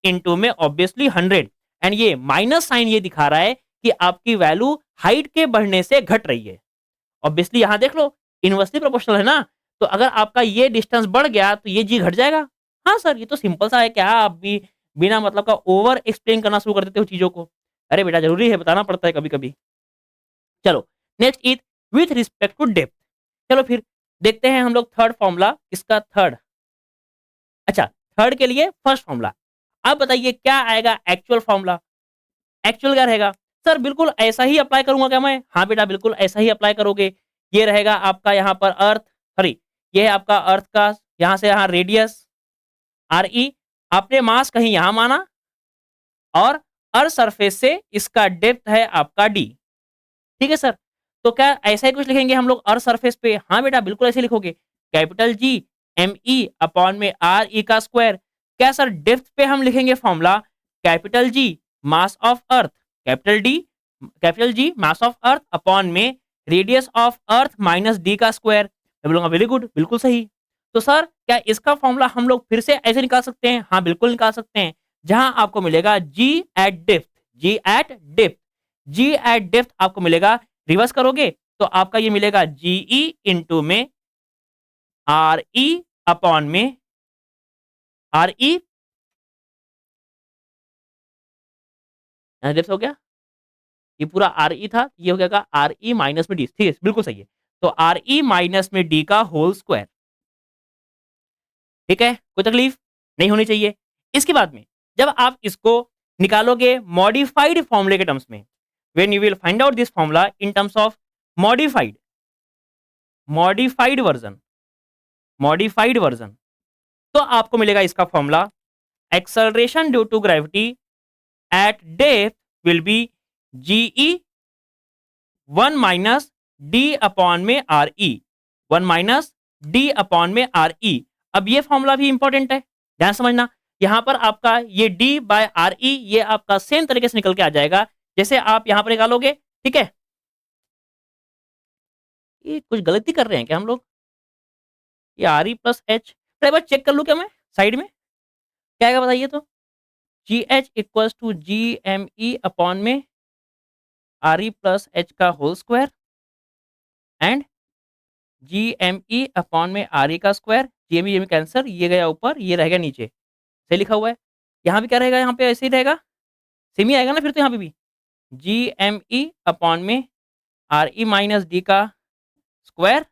Speaker 1: into में ऑब्वियसली 100 एंड ये माइनस साइन ये दिखा रहा है कि आपकी वैल्यू हाइट के बढ़ने से घट रही है। ऑब्वियसली यहां देख लो इनवर्सली प्रोपोर्शनल है ना, तो अगर आपका ये डिस्टेंस बढ़ गया तो ये जी घट जाएगा। हाँ सर ये तो सिंपल सा है, क्या आप भी बिना मतलब का ओवर एक्सप्लेन करना शुरू कर देते हो चीजों को। अरे बेटा जरूरी है, बताना पड़ता है कभी कभी। चलो next is with respect to depth. चलो फिर देखते हैं हम लोग थर्ड फॉर्मूला इसका थर्ड। अच्छा, थर्ड के लिए फर्स्ट फॉर्मूला। अब बताइए क्या आएगा एक्चुअल फॉर्मूला? एक्चुअल क्या रहेगा? सर बिल्कुल ऐसा ही अप्लाई करूंगा क्या मैं? हाँ बेटा बिल्कुल ऐसा ही अप्लाई करोगे। ये रहेगा आपका यहाँ पर अर्थ, सॉरी ये है आपका अर्थ का यहाँ से यहाँ रेडियस आर ई। आपने मास कहीं यहाँ माना और अर्थ सरफेस से इसका डेप्थ है आपका डी। ठीक है सर। तो क्या ऐसा ही कुछ लिखेंगे हम लोग अर्थ सरफेस पे? हाँ बेटा बिल्कुल ऐसे लिखोगे। Capital G M E upon में आर ई का स्क्वायर। क्या सर डेप्थ पे हम लिखेंगे formula capital G mass of earth, capital D capital G mass of earth upon में radius of earth minus D का स्क्वायर। मैं बोलूंगा वेरी गुड, बिल्कुल सही। तो सर क्या इसका फॉर्मूला हम लोग फिर से ऐसे निकाल सकते हैं? हाँ बिल्कुल निकाल सकते हैं। जहां आपको मिलेगा G at depth, G at depth, G at depth आपको मिलेगा। रिवर्स करोगे तो आपका ये मिलेगा जीई इंटू में आर ई अपॉन में आर ई डेप्थ हो गया। ये पूरा आर ई था, ये हो गया आर ई माइनस में डी। ठीक है बिल्कुल सही है। तो आर ई माइनस में डी का होल स्क्वायर। ठीक है, कोई तकलीफ नहीं होनी चाहिए। इसके बाद में जब आप इसको निकालोगे मॉडिफाइड फॉर्मूले के टर्म्स में, when you will find out this formula in terms of modified modified version modified version, तो आपको मिलेगा इसका formula acceleration due to gravity at depth will be G E 1 minus D upon में R E, 1 minus D upon में R E. अब ये formula भी important है, ध्यान समझना। यहां पर आपका ये डी बाय आर ई ये आपका सेम तरीके से निकल के आ जाएगा जैसे आप यहां पर निकालोगे। ठीक है, ये कुछ गलती कर रहे हैं क्या हम लोग? ये आर ई प्लस एच, एक बार चेक कर लूं क्या मैं साइड में, क्या आएगा बताइए तो? G H equals to G M E upon में आर ई प्लस एच का whole square and G M E upon में आर ई का square, G M E cancel, ये गया ऊपर, ये रहेगा नीचे। सही लिखा हुआ है। यहाँ भी क्या रहेगा, यहाँ पे ऐसे ही रहेगा, सेम ही आएगा ना फिर तो यहाँ पे भी। जी एम ई अपॉन में आर ई माइनस डी का स्क्वायर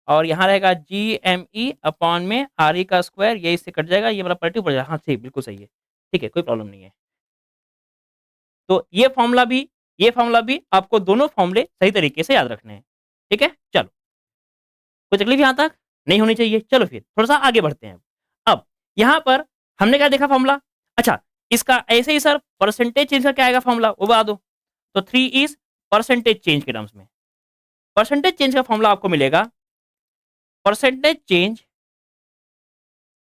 Speaker 1: और यहाँ रहेगा जी एम ई अपॉन में आर ई का स्क्वायर, ये इससे कट जाएगा, ये वाला पलटी पड़ जाएगा। हाँ सही, बिल्कुल सही है। ठीक है, कोई प्रॉब्लम नहीं है। तो ये फॉर्मूला भी आपको दोनों फॉर्मूले सही तरीके से याद रखने हैं। ठीक है, चलो, कोई तकलीफ यहाँ तक नहीं होनी चाहिए। चलो फिर थोड़ा सा आगे बढ़ते हैं। अब यहाँ पर हमने क्या देखा फॉर्मूला। अच्छा, इसका ऐसे ही सर परसेंटेज चेंज का क्या आएगा फॉर्मूला, वो बता दो। तो 3 इज परसेंटेज चेंज के टर्म्स में। परसेंटेज चेंज का फॉर्मूला आपको मिलेगा, percentage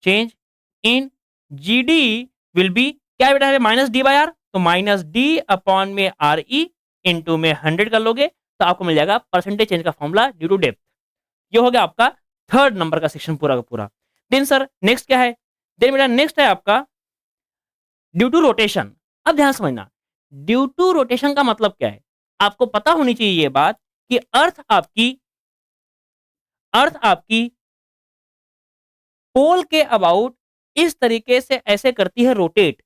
Speaker 1: change in GD will be क्या बेटा है, माइनस डी बाई आर। तो माइनस डी अपॉन में आर ई इंटू में 100 कर लोगे तो आपको मिल जाएगा परसेंटेज चेंज का फॉर्मूला ड्यू टू डेप्थ। ये हो गया आपका थर्ड नंबर का सेक्शन पूरा का पूरा। देन सर नेक्स्ट क्या है, देन बेटा नेक्स्ट है आपका ड्यू टू रोटेशन। अब ध्यान समझना, ड्यू टू रोटेशन का मतलब क्या है, आपको पता होनी चाहिए ये बात कि अर्थ आपकी पोल के अबाउट इस तरीके से ऐसे करती है रोटेट।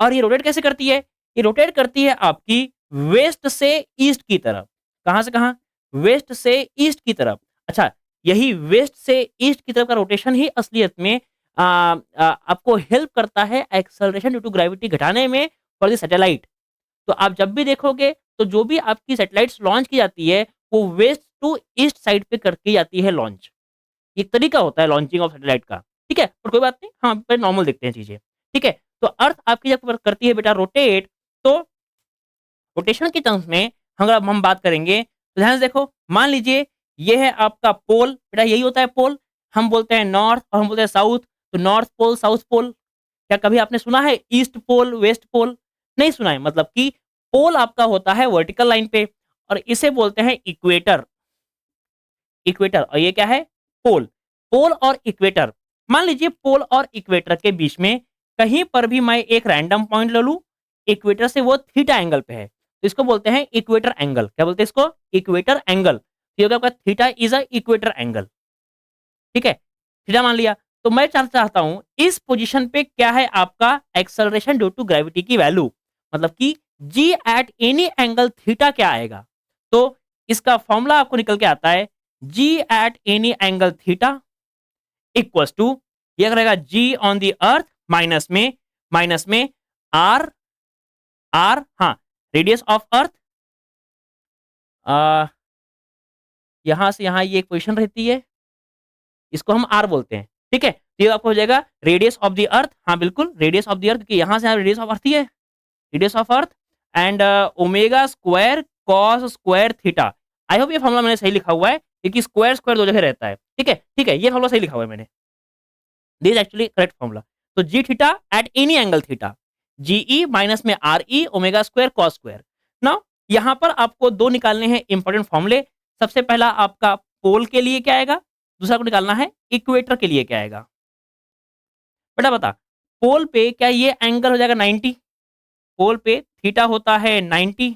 Speaker 1: और ये रोटेट कैसे करती है, ये रोटेट करती है आपकी वेस्ट से ईस्ट की तरफ। कहां से कहां, वेस्ट से ईस्ट की तरफ। अच्छा, यही वेस्ट से ईस्ट की तरफ का रोटेशन ही असलियत में आपको हेल्प करता है एक्सेलरेशन ड्यू टू ग्रेविटी घटाने में फॉर द सैटेलाइट। तो आप जब भी देखोगे तो जो भी आपकी सैटेलाइट्स लॉन्च की जाती है वो वेस्ट टू ईस्ट साइड पे करके जाती है लॉन्च। एक तरीका होता है लॉन्चिंग ऑफ सैटेलाइट का। ठीक है, पर कोई बात नहीं, हाँ पे नॉर्मल देखते हैं चीजें। ठीक है, तो अर्थ आपकी जब करती है बेटा रोटेट, तो रोटेशन के टर्म्स में अगर अब हम बात करेंगे तो ध्यान से देखो, मान लीजिए ये है आपका पोल, बेटा यही होता है पोल। हम बोलते हैं नॉर्थ और हम बोलते हैं साउथ। तो नॉर्थ पोल, साउथ पोल, क्या कभी आपने सुना है ईस्ट पोल, वेस्ट पोल? नहीं सुना है। मतलब कि पोल आपका होता है वर्टिकल लाइन पे और इसे बोलते हैं इक्वेटर। इक्वेटर और ये क्या है, पोल। पोल और इक्वेटर, मान लीजिए पोल और इक्वेटर के बीच में कहीं पर भी मैं एक रैंडम पॉइंट ले लूं, इक्वेटर से वो थीटा एंगल पे है, तो इसको बोलते हैं इक्वेटर एंगल। क्या बोलते हैं इसको, इक्वेटर एंगल। ये होगा आपका theta is a equator angle. ठीक है, थीटा मान लिया। तो मैं चाहता हूं इस पोजीशन पे क्या है आपका एक्सेलरेशन ड्यू टू ग्रेविटी की वैल्यू, मतलब कि जी एट एनी एंगल थीटा क्या आएगा। तो इसका फॉर्मूला आपको निकल के आता है, G at any angle theta equals to, ये रहेगा G on the earth minus में आर, हाँ, रेडियस ऑफ अर्थ, यहां से यहां ये एक पोजिशन रहती है, इसको हम आर बोलते हैं। ठीक है, तो ये आपको हो जाएगा रेडियस ऑफ द अर्थ। हाँ बिल्कुल, रेडियस ऑफ द अर्थ की यहां से यहाँ रेडियस ऑफ अर्थ ही है, radius of earth and omega square cos square theta. I hope ये फॉर्मूला मैंने सही लिखा हुआ है, क्योंकि स्क्वायर स्क्वायर दो जगह रहता है। ठीक है, ठीक है, ये फॉर्मूला सही लिखा हुआ है मैंने, दिस एक्चुअली करेक्ट फॉर्मूला। तो G theta at any angle theta, G E minus में R E omega square cos square. Now यहां पर आपको दो निकालने हैं इंपॉर्टेंट फॉर्मूले। सबसे पहला आपका पोल के लिए क्या आएगा, दूसरा को निकालना है इक्वेटर के लिए क्या आएगा। बेटा बता, पोल पे क्या ये एंगल हो जाएगा 90, पोल पे थीटा होता है 90।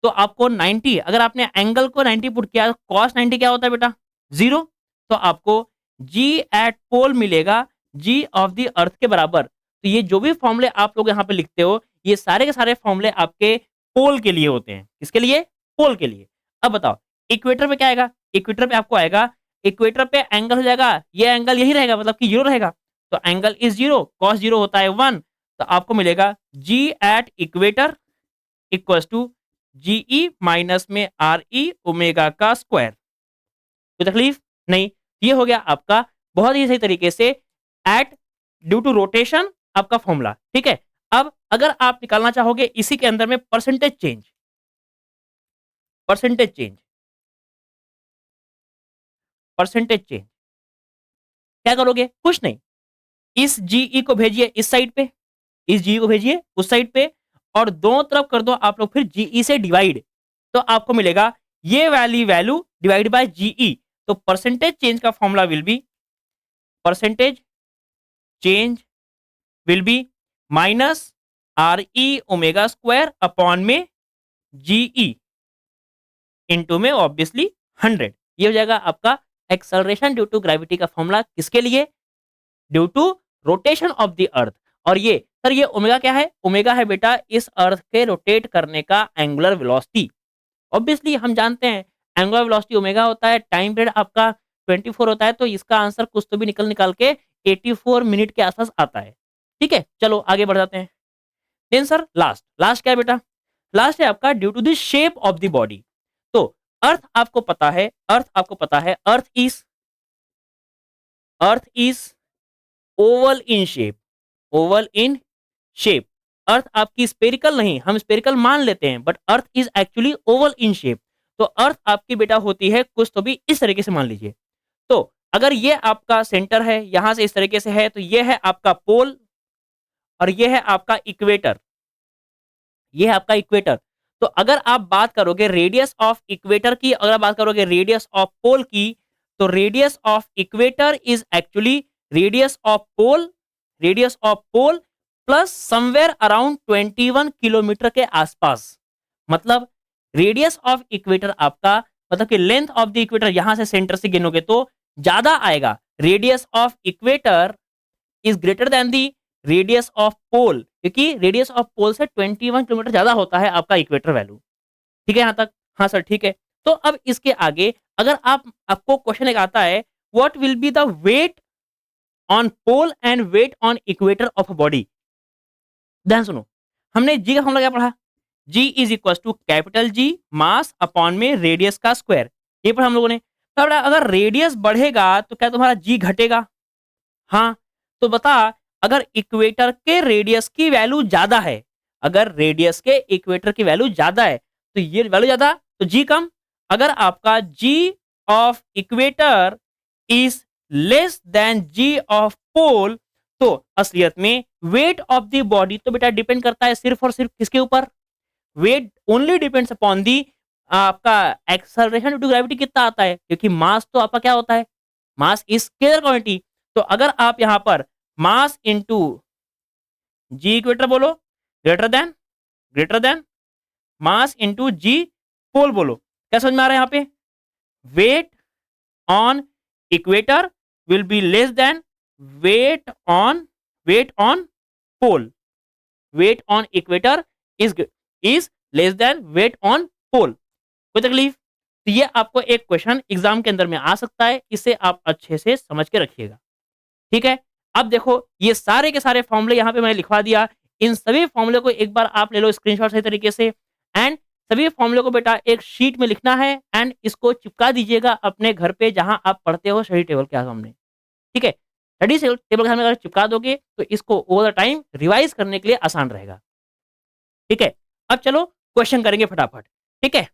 Speaker 1: तो आपको 90, अगर आपने एंगल को 90 पुट किया, कॉस 90 क्या होता है बेटा, 0। तो आपको जी एट पोल मिलेगा जी ऑफ द अर्थ के बराबर। तो ये जो भी फॉर्मूले आप लोग यहाँ पे लिखते हो, ये सारे के सारे फॉर्मूले आपके पोल के लिए होते हैं। किसके लिए, पोल के लिए। अब बताओ इक्वेटर पे क्या आएगा, इक्वेटर पे आपको आएगा, इक्वेटर पे एंगल हो जाएगा, ये एंगल यही रहेगा, मतलब कि 0 रहेगा। तो एंगल इज 0, कॉस 0 होता है 1। तो आपको मिलेगा G at equator equals to G E minus में आर ई ओमेगा का स्क्वायर। कोई तकलीफ नहीं। ये हो गया आपका बहुत ही सही तरीके से एट ड्यू टू रोटेशन आपका फॉर्मूला। ठीक है, अब अगर आप निकालना चाहोगे इसी के अंदर में percentage change, percentage change, percentage change क्या करोगे, कुछ नहीं, इस जीई को भेजिए इस साइड पे, इस जीई को भेजिए उस साइड पे और दोनों तरफ कर दो आप लोग फिर जीई से डिवाइड। तो आपको मिलेगा ये वाली वैल्यू डिवाइड बाय जीई। तो परसेंटेज चेंज का formula will be, percentage change will be minus R E omega square upon में GE इनटू में ऑब्वियसली 100। ये हो जाएगा आपका एक्सेलरेशन ड्यू टू ग्रेविटी का फॉर्मूला किसके लिए? Due to rotation of the earth. और ये सर ये ओमेगा क्या है? ओमेगा है बेटा इस अर्थ के रोटेट करने का एंगुलर वेलोसिटी। ऑब्वियसली हम जानते हैं एंगुलर वेलोसिटी ओमेगा होता है, टाइम पीरियड आपका 24 होता है, तो इसका आंसर कुछ तो भी निकल निकाल के 84 मिनट के आसपास आता है। ठीक है, चलो आगे बढ़ जाते हैं। देन सर लास्ट लास्ट क्या है बेटा? लास्ट है आपका due to the shape of the body. तो अर्थ आपको पता है, अर्थ आपको पता है, earth is oval in shape, oval in shape. Earth आपकी स्पेरिकल नहीं, हम स्पेरिकल मान लेते हैं, but earth is actually oval in shape. तो अर्थ आपकी बेटा होती है कुछ तो भी इस तरीके से मान लीजिए। तो अगर ये आपका सेंटर है, यहां से इस तरीके से है, तो ये है आपका पोल और ये है आपका इक्वेटर, ये है आपका इक्वेटर। तो अगर आप बात करोगे रेडियस ऑफ इक्वेटर की, अगर आप बात करोगे रेडियस ऑफ पोल की, तो radius of equator is actually radius of pole, radius of pole plus somewhere around 21 kilometre के आसपास। मतलब रेडियस ऑफ इक्वेटर आपका, मतलब कि लेंथ ऑफ द इक्वेटर यहां से सेंटर से गिनोगे तो ज्यादा आएगा। Radius of equator is greater than the radius of pole, क्योंकि रेडियस ऑफ पोल से 21 किलोमीटर ज्यादा होता है आपका इक्वेटर वैल्यू। ठीक है यहां तक? हाँ सर ठीक है। तो अब इसके आगे अगर आपको क्वेश्चन एक आता है, what will be the weight on pole and weight on equator of body. ध्यान सुनो, हमने जी का फॉर्मूला क्या पढ़ा? G is equal to capital G mass upon में रेडियस का स्क्वायर, ये पढ़ा हम लोगों ने। तो अगर रेडियस बढ़ेगा तो क्या तुम्हारा जी घटेगा? हाँ। तो बता, अगर इक्वेटर के रेडियस की वैल्यू ज्यादा है, अगर रेडियस के इक्वेटर की वैल्यू ज्यादा है तो ये वैल्यू ज्यादा तो जी कम। अगर आपका G of equator is less than G of pole, तो असलियत में वेट ऑफ द बॉडी तो बेटा डिपेंड करता है सिर्फ और सिर्फ किसके ऊपर? Weight only depends upon the आपका एक्सेलरेशन ड्यू टू ग्रेविटी कितना आता है, क्योंकि मास तो आपका क्या होता है? Mass is scalar quantity. तो अगर आप यहां पर मास इंटू जी इक्वेटर बोलो, greater than mass into G pole बोलो, क्या समझ में आ रहा है? यहां पे weight on equator will be less than weight on pole, weight on equator is less than weight on pole. कोई तकलीफ? तो ये आपको एक क्वेश्चन एग्जाम के अंदर में आ सकता है, इसे आप अच्छे से समझ के रखिएगा। ठीक है, अब देखो ये सारे के सारे फॉर्मूले यहाँ पे मैंने लिखवा दिया। इन सभी फॉर्मूले को एक बार आप ले लो स्क्रीनशॉट सही तरीके से, एंड सभी फॉर्मूले को बेटा एक शीट में लिखना है एंड इसको चिपका दीजिएगा अपने घर पे जहां आप पढ़ते हो स्टडी टेबल के सामने। ठीक है, स्टडी टेबल के सामने अगर चिपका दोगे तो इसको ओवर द टाइम रिवाइज करने के लिए आसान रहेगा। ठीक है, अब चलो क्वेश्चन करेंगे फटाफट। ठीक है,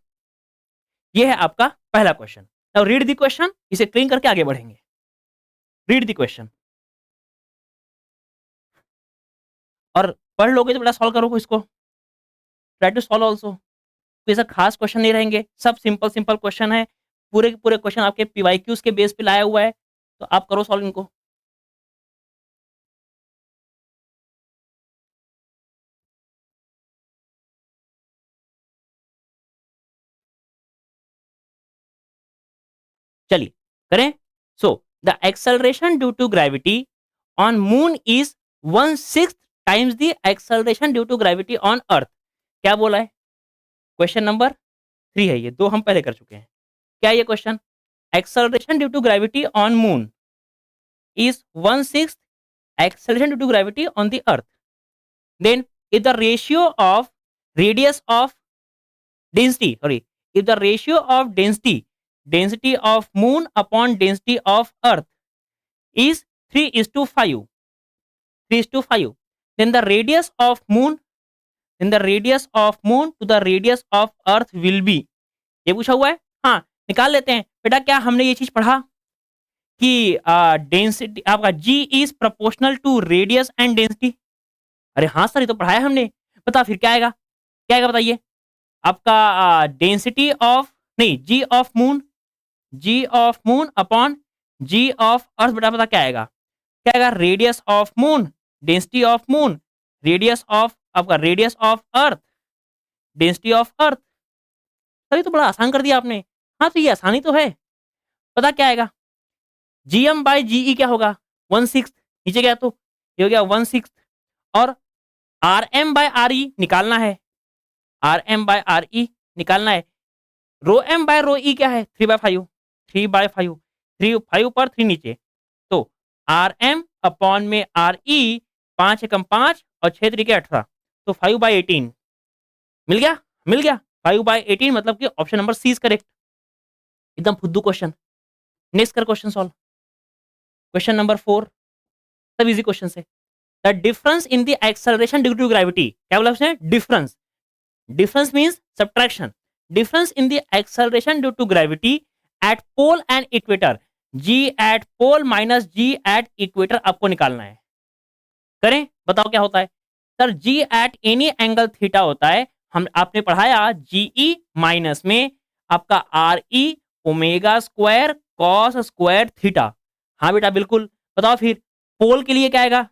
Speaker 1: ये है आपका पहला क्वेश्चन। अब रीड द क्वेश्चन, इसे क्लीन करके आगे बढ़ेंगे। रीड द क्वेश्चन और पढ़ लोगे तो बेटा सॉल्व करो इसको, ट्राई टू सॉल्व ऑल्सो। कोई ऐसा खास क्वेश्चन नहीं रहेंगे, सब सिंपल सिंपल क्वेश्चन है। पूरे के पूरे क्वेश्चन आपके पीवाईक्यूज के बेस पे लाया हुआ है, तो आप करो सॉल्व इनको। चलिए करें। So the acceleration due to gravity on moon is 1/6 times the acceleration due to gravity on earth. क्या बोला है? क्वेश्चन नंबर 3 है ये, 2 हम पहले कर चुके हैं। क्या है ये question? Acceleration due to gravity on moon is 1/6 acceleration due to gravity on the earth. Then if the ratio of radius of density, sorry, if the ratio of density of moon upon density of earth is 3:5, 3:5, then the radius of moon, to the radius of earth will be, ये पूछा हुआ है। हाँ, निकाल लेते हैं बेटा। क्या हमने ये चीज पढ़ा कि डेंसिटी आपका G is proportional to radius and density? अरे हाँ सर, ये तो पढ़ाया हमने। बता फिर क्या आएगा, क्या आएगा बताइए? आपका डेंसिटी ऑफ, नहीं, G of moon upon G of earth. बेटा पता क्या आएगा? क्या आएगा? Radius of moon, density of moon, radius of आपका radius of earth, density of earth. Sir ये तो बड़ा आसान कर दिया आपने। हाँ, तो ये आसानी तो है। पता क्या आएगा? जीएम बाय जीई क्या होगा? 1/6 नीचे गया तो ये हो गया 1/6 और आरएम बाय आरई निकालना है। आरएम बाय आरई निकालना है। रो एम बाय रो ई क्या है? 3/5 3/5 3 5 ऊपर 3 नीचे। तो आर एम अपॉन में आर ई 5 एकम 5 और 6 त्रिके 18 तो 5/18 मिल गया? मिल गया। 5/18 मतलब कि option number C is correct. एकदम फुद्दू क्वेश्चन। नेक्स्ट कर क्वेश्चन सॉल्व। क्वेश्चन नंबर 4 सब इजी क्वेश्चन है। The difference in the acceleration due to gravity क्या बोला उसने? Difference. Difference means subtraction. Difference in the acceleration due to gravity at pole and equator. G at pole minus G at equator आपको निकालना है। करें? बताओ क्या होता है? Sir G at any angle theta होता है। हम आपने पढ़ाया GE माइनस में आपका RE omega square cos square theta. हाँ बेटा बिल्कुल। बताओ फिर पोल के लिए क्या आएगा?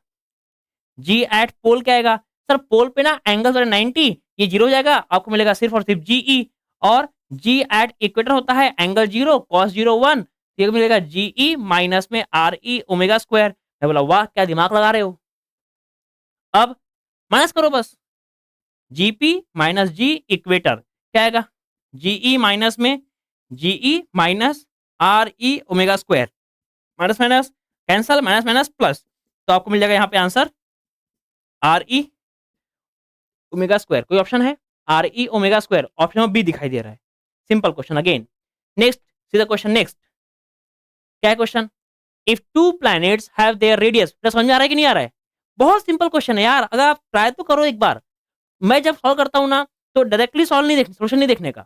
Speaker 1: जी एट पोल क्या आएगा? सर पोल पे ना एंगल 90 ये जीरो हो जाएगा, आपको मिलेगा सिर्फ और सिर्फ जीई। और जी एट इक्वेटर होता है एंगल 0 कॉस 0 1 ये मिलेगा जीई माइनस में आर ई ओमेगा स्क्वायर। मैं बोला वाह क्या दिमाग लगा रहे हो। अब माइनस करो बस। जीपी माइनस जी इक्वेटर क्या आएगा? जीई माइनस में GE minus R E omega square minus minus cancel minus minus plus तो आपको मिल जाएगा यहाँ पे answer are E omega square. कोई ऑप्शन है? Are E omega square option में बी दिखाई दे रहा है। Simple question again. नेक्स्ट सीधा क्वेश्चन नेक्स्ट। क्या है question? If two planets have their radius समझ में आ रहा है कि नहीं आ रहा है? बहुत सिंपल क्वेश्चन है यार, अगर आप ट्राई तो करो एक बार। मैं जब सॉल्व करता हूँ ना तो डायरेक्टली सॉल्व नहीं देखने सोल्यूशन नहीं देखने का,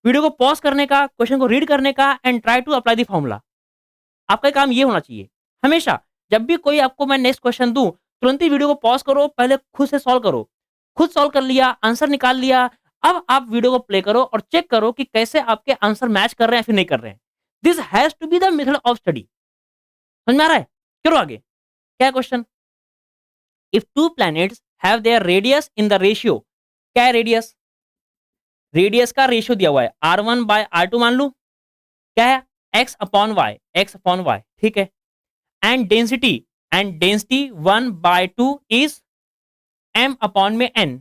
Speaker 1: वीडियो को पॉज करने का, क्वेश्चन को रीड करने का and try to apply the formula. आपका काम ये होना चाहिए हमेशा। जब भी कोई आपको मैं नेक्स्ट क्वेश्चन दूं तुरंत ही वीडियो को पॉज करो, पहले खुद से सॉल्व करो। खुद सॉल्व कर लिया, आंसर निकाल लिया, अब आप वीडियो को प्ले करो और चेक करो कि कैसे आपके आंसर मैच कर रहे हैं या फिर नहीं कर रहे हैं। This has to be the method of study. समझ में आ रहा है? चलो आगे। क्या question? If two planets have their radius in the ratio क्या है रेडियस? रेडियस का रेशियो दिया हुआ है R1/R2 मान लू। क्या है? x/y ठीक है। And density 1/2 is m/n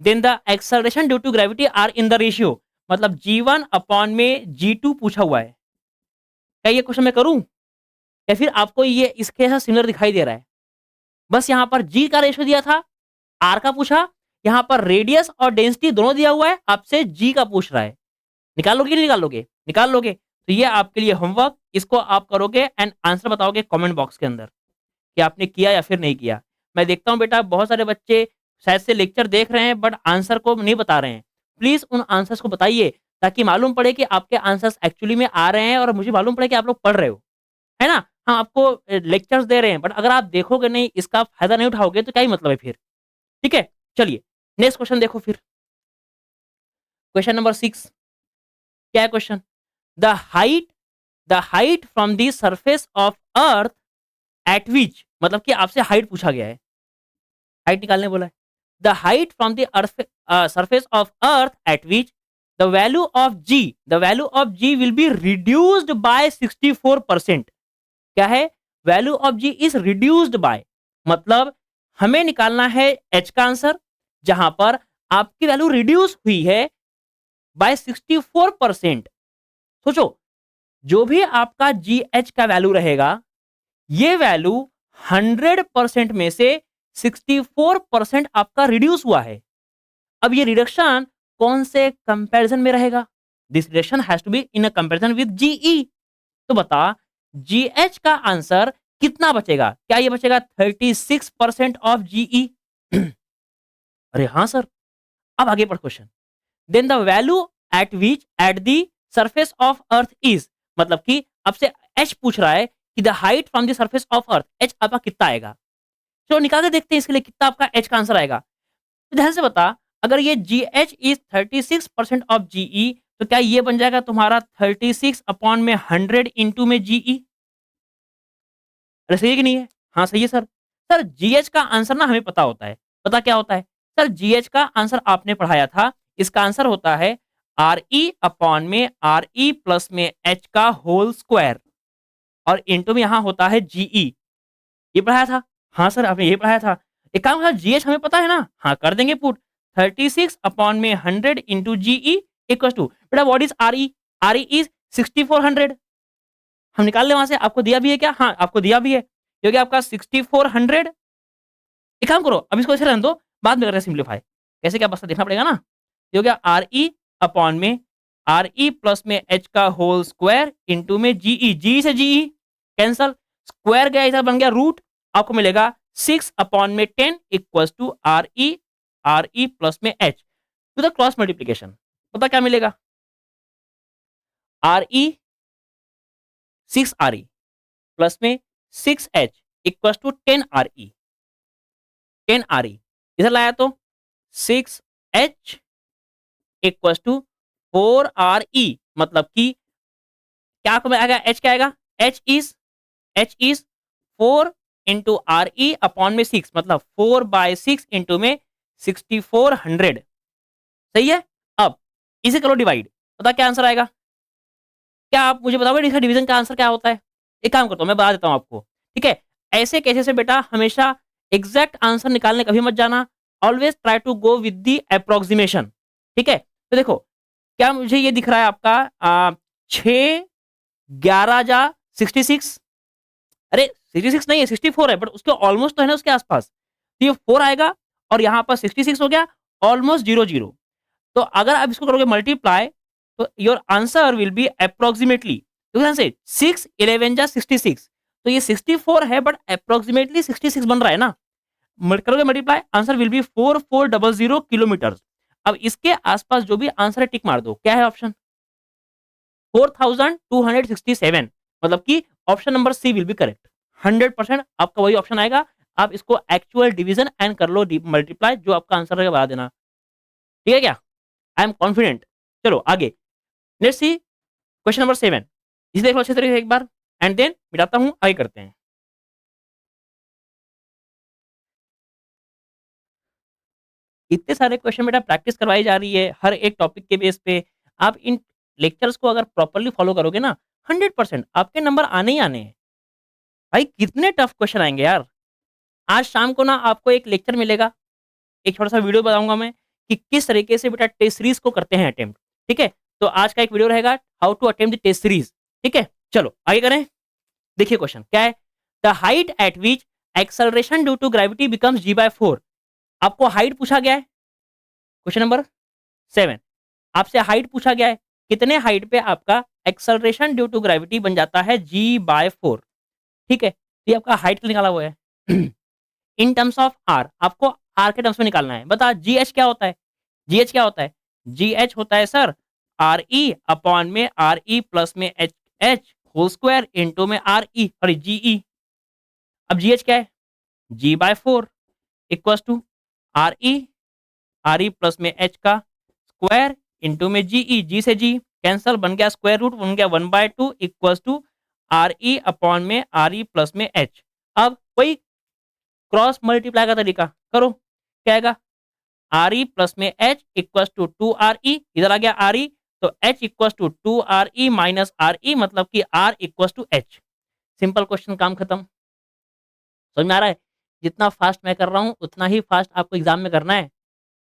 Speaker 1: then the acceleration due to gravity are in the ratio मतलब g1/g2 पूछा हुआ है। क्या ये क्वेश्चन मैं करूं या फिर आपको ये इसके साथ सिमिलर दिखाई दे रहा है? बस यहां पर g का रेशियो दिया था, r का पूछा, यहां पर रेडियस और डेंसिटी दोनों दिया हुआ है, आपसे g का पूछ रहा है। निकाल लोगे नहीं निकाल लोगे? निकाल लोगे। तो ये आपके लिए होमवर्क, इसको आप करोगे एंड आंसर बताओगे कमेंट बॉक्स के अंदर कि आपने किया या फिर नहीं किया। मैं देखता हूँ बेटा बहुत सारे बच्चे शायद से लेक्चर देख रहे हैं बट आंसर को नहीं बता रहे हैं। प्लीज उन आंसर्स को बताइए ताकि मालूम पड़े कि आपके आंसर्स एक्चुअली में आ रहे हैं और मुझे मालूम पड़े कि आप लोग पढ़ रहे हो, है ना? हाँ आपको लेक्चर्स दे रहे हैं बट अगर आप देखोगे नहीं, इसका फायदा नहीं उठाओगे तो क्या ही मतलब है फिर। ठीक है, चलिए नेक्स्ट क्वेश्चन देखो फिर। क्वेश्चन नंबर 6 क्या है question? The height from the surface of earth at विच मतलब कि आपसे हाइट पूछा गया है, हाइट निकालने बोला है। The height from the surface of earth at which the value of G will be reduced by 64%। क्या है? Value of G is reduced by मतलब हमें निकालना है एच का आंसर जहां पर आपकी वैल्यू रिड्यूस हुई है बाय 64%। सोचो जो भी आपका जी एच का वैल्यू रहेगा ये वैल्यू 100% में से 64% आपका रिड्यूस हुआ है। अब ये रिडक्शन कौन से कंपैरिजन में रहेगा? This reduction has to be in a comparison with GE. तो बता जीएच का आंसर कितना बचेगा? क्या ये बचेगा 36% ऑफ जीई? अरे हाँ सर। अब आगे पढ़ question. Then the value at the surface of earth is मतलब कि आपसे एच पूछ रहा है कि the height from the surface of earth H आपका कितना आएगा। चलो निकाल के देखते हैं इसके लिए कितना आपका एच का आंसर आएगा। तो ध्यान से बता अगर ये जी एच इज 36% ऑफ जीई तो क्या ये बन जाएगा तुम्हारा 36/100 इंटू में जीई। अरे सही है कि नहीं है? हाँ सही है सर। सर जीएच का आंसर ना हमें पता होता है। पता क्या होता है? सर जीएच का आंसर आपने पढ़ाया था, इसका आंसर होता है आर ई अपॉन में आर ई प्लस में एच का होल स्क्वायर और इंटू में यहां होता है जीई। ये पढ़ाया था? हाँ सर, आपने ये पढ़ाया था। एक काम करा, जीएच हमें पता है ना, हाँ कर देंगे पुट। 36 अपॉन में 100 इंटू जीई इक्वल टू, बेटा what is R E? R E is 6400। हम निकाल ले वहां से। आपको दिया भी है क्या? हाँ आपको दिया भी है, क्योंकि आपका 6400। एक काम करो, अब इसको ऐसे रहने दो, बाद में करें सिंप्लीफाई। कैसे क्या बस देखना पड़ेगा ना। ये हो गया आर ई अपॉन में आर ई प्लस में एच का होल स्क्वायर इंटू में जीई, जी से जीई कैंसल, स्क्वायर गया इधर बन गया रूट। आपको मिलेगा 6 अपॉन में 10 equal to R E plus में H to the cross multiplication. पता क्या मिलेगा? R E 6 R E plus में 6 H equal to 10 R E. 10 R E इधर लाया तो 6 H equal to 4 R E, मतलब कि क्या आपको आएगा? एच क्या आएगा? H is 4 into R E upon में 6, मतलब 4/6 इंटू में 6400। सही है। अब इसे करो डिवाइड, पता क्या आंसर आएगा? क्या आप मुझे बताओगे इसका डिवीजन का आंसर क्या होता है? एक काम करता हूं, मैं बता देता हूं आपको। ठीक है, ऐसे केसेस से बेटा हमेशा एग्जैक्ट आंसर निकालने कभी मत जाना। Always try to go with the approximation. ठीक है, तो देखो क्या मुझे ये दिख रहा है आपका 6 11 जा 66। अरे 66 नहीं है, 64 है, बट उसके ऑलमोस्ट तो है ना उसके आसपास। तो ये 4 आएगा और यहाँ पर 66 हो गया, ऑलमोस्ट 0 0। तो अगर आप इसको करोगे मल्टीप्लाई, तो your answer will be approximately, तो ध्यान से 6 11 जा 66, तो ये 64 है बट अप्रोक्सीमेटली 66 बन रहा है ना। करोगे multiply, answer will be 4400 kilometre. अब इसके आसपास जो भी आंसर है टिक मार दो। क्या है ऑप्शन? 4267, मतलब कि option number C will be correct. 100% आपका वही ऑप्शन आएगा। आप इसको एक्चुअल डिवीजन एंड कर लो मल्टीप्लाई, जो आपका आंसर रहेगा बता देना। ठीक है क्या? I am confident. चलो आगे, लेट्स सी क्वेश्चन नंबर 7। इसे देख लो अच्छे तरीके से एक बार एंड देन मिटाता हूं, आगे करते हैं। इतने सारे क्वेश्चन बेटा प्रैक्टिस करवाई जा रही है हर एक टॉपिक के बेस पे। आप इन लेक्चर्स को अगर प्रॉपर्ली फॉलो करोगे ना, 100% आपके नंबर आने ही आने हैं। भाई कितने टफ क्वेश्चन आएंगे यार। आज शाम को ना आपको एक लेक्चर मिलेगा, एक छोटा सा वीडियो बताऊंगा मैं कि किस तरीके से बेटा टेस्ट सीरीज को करते हैं अटेम्प्ट। ठीक है, तो आज का एक वीडियो रहेगा how to attempt the test series. ठीक है, चलो आगे करें। देखिए क्वेश्चन क्या है। The height at which acceleration due to gravity becomes g/4। आपको हाइट पूछा गया है, क्वेश्चन नंबर 7। आपसे हाइट पूछा गया है, कितने हाइट पे आपका एक्सेलरेशन ड्यू टू ग्रेविटी बन जाता है g/4। ठीक है, तो ये आपका हाइट निकाला हुआ है। इन टर्म्स ऑफ आर, आपको आर के टर्म्स में निकालना है। बता जी एच क्या होता है? जी एच क्या होता है? जी एच होता है सर आर ई अपॉन में आर ई प्लस में H H whole square into में R E, sorry G E. अब जी एच क्या है? g/4 equal to R E plus में एच का स्क्वायर इंटू में जी ई, जी से जी कैंसल, बन गया स्क्वायर रूट, बन गया 1/2 equal to R E upon में आर ई प्लस में एच। अब वही क्रॉस मल्टीप्लाई का तरीका करो, क्या आएगा? आर ई प्लस में एच इक्वल टू 2 RE, इधर आ गया आर ई, तो H equal to 2 RE minus R E, मतलब कि R equal to H. Simple question, काम खत्म। समझ में आ रहा है? जितना फास्ट मैं कर रहा हूँ उतना ही फास्ट आपको एग्जाम में करना है।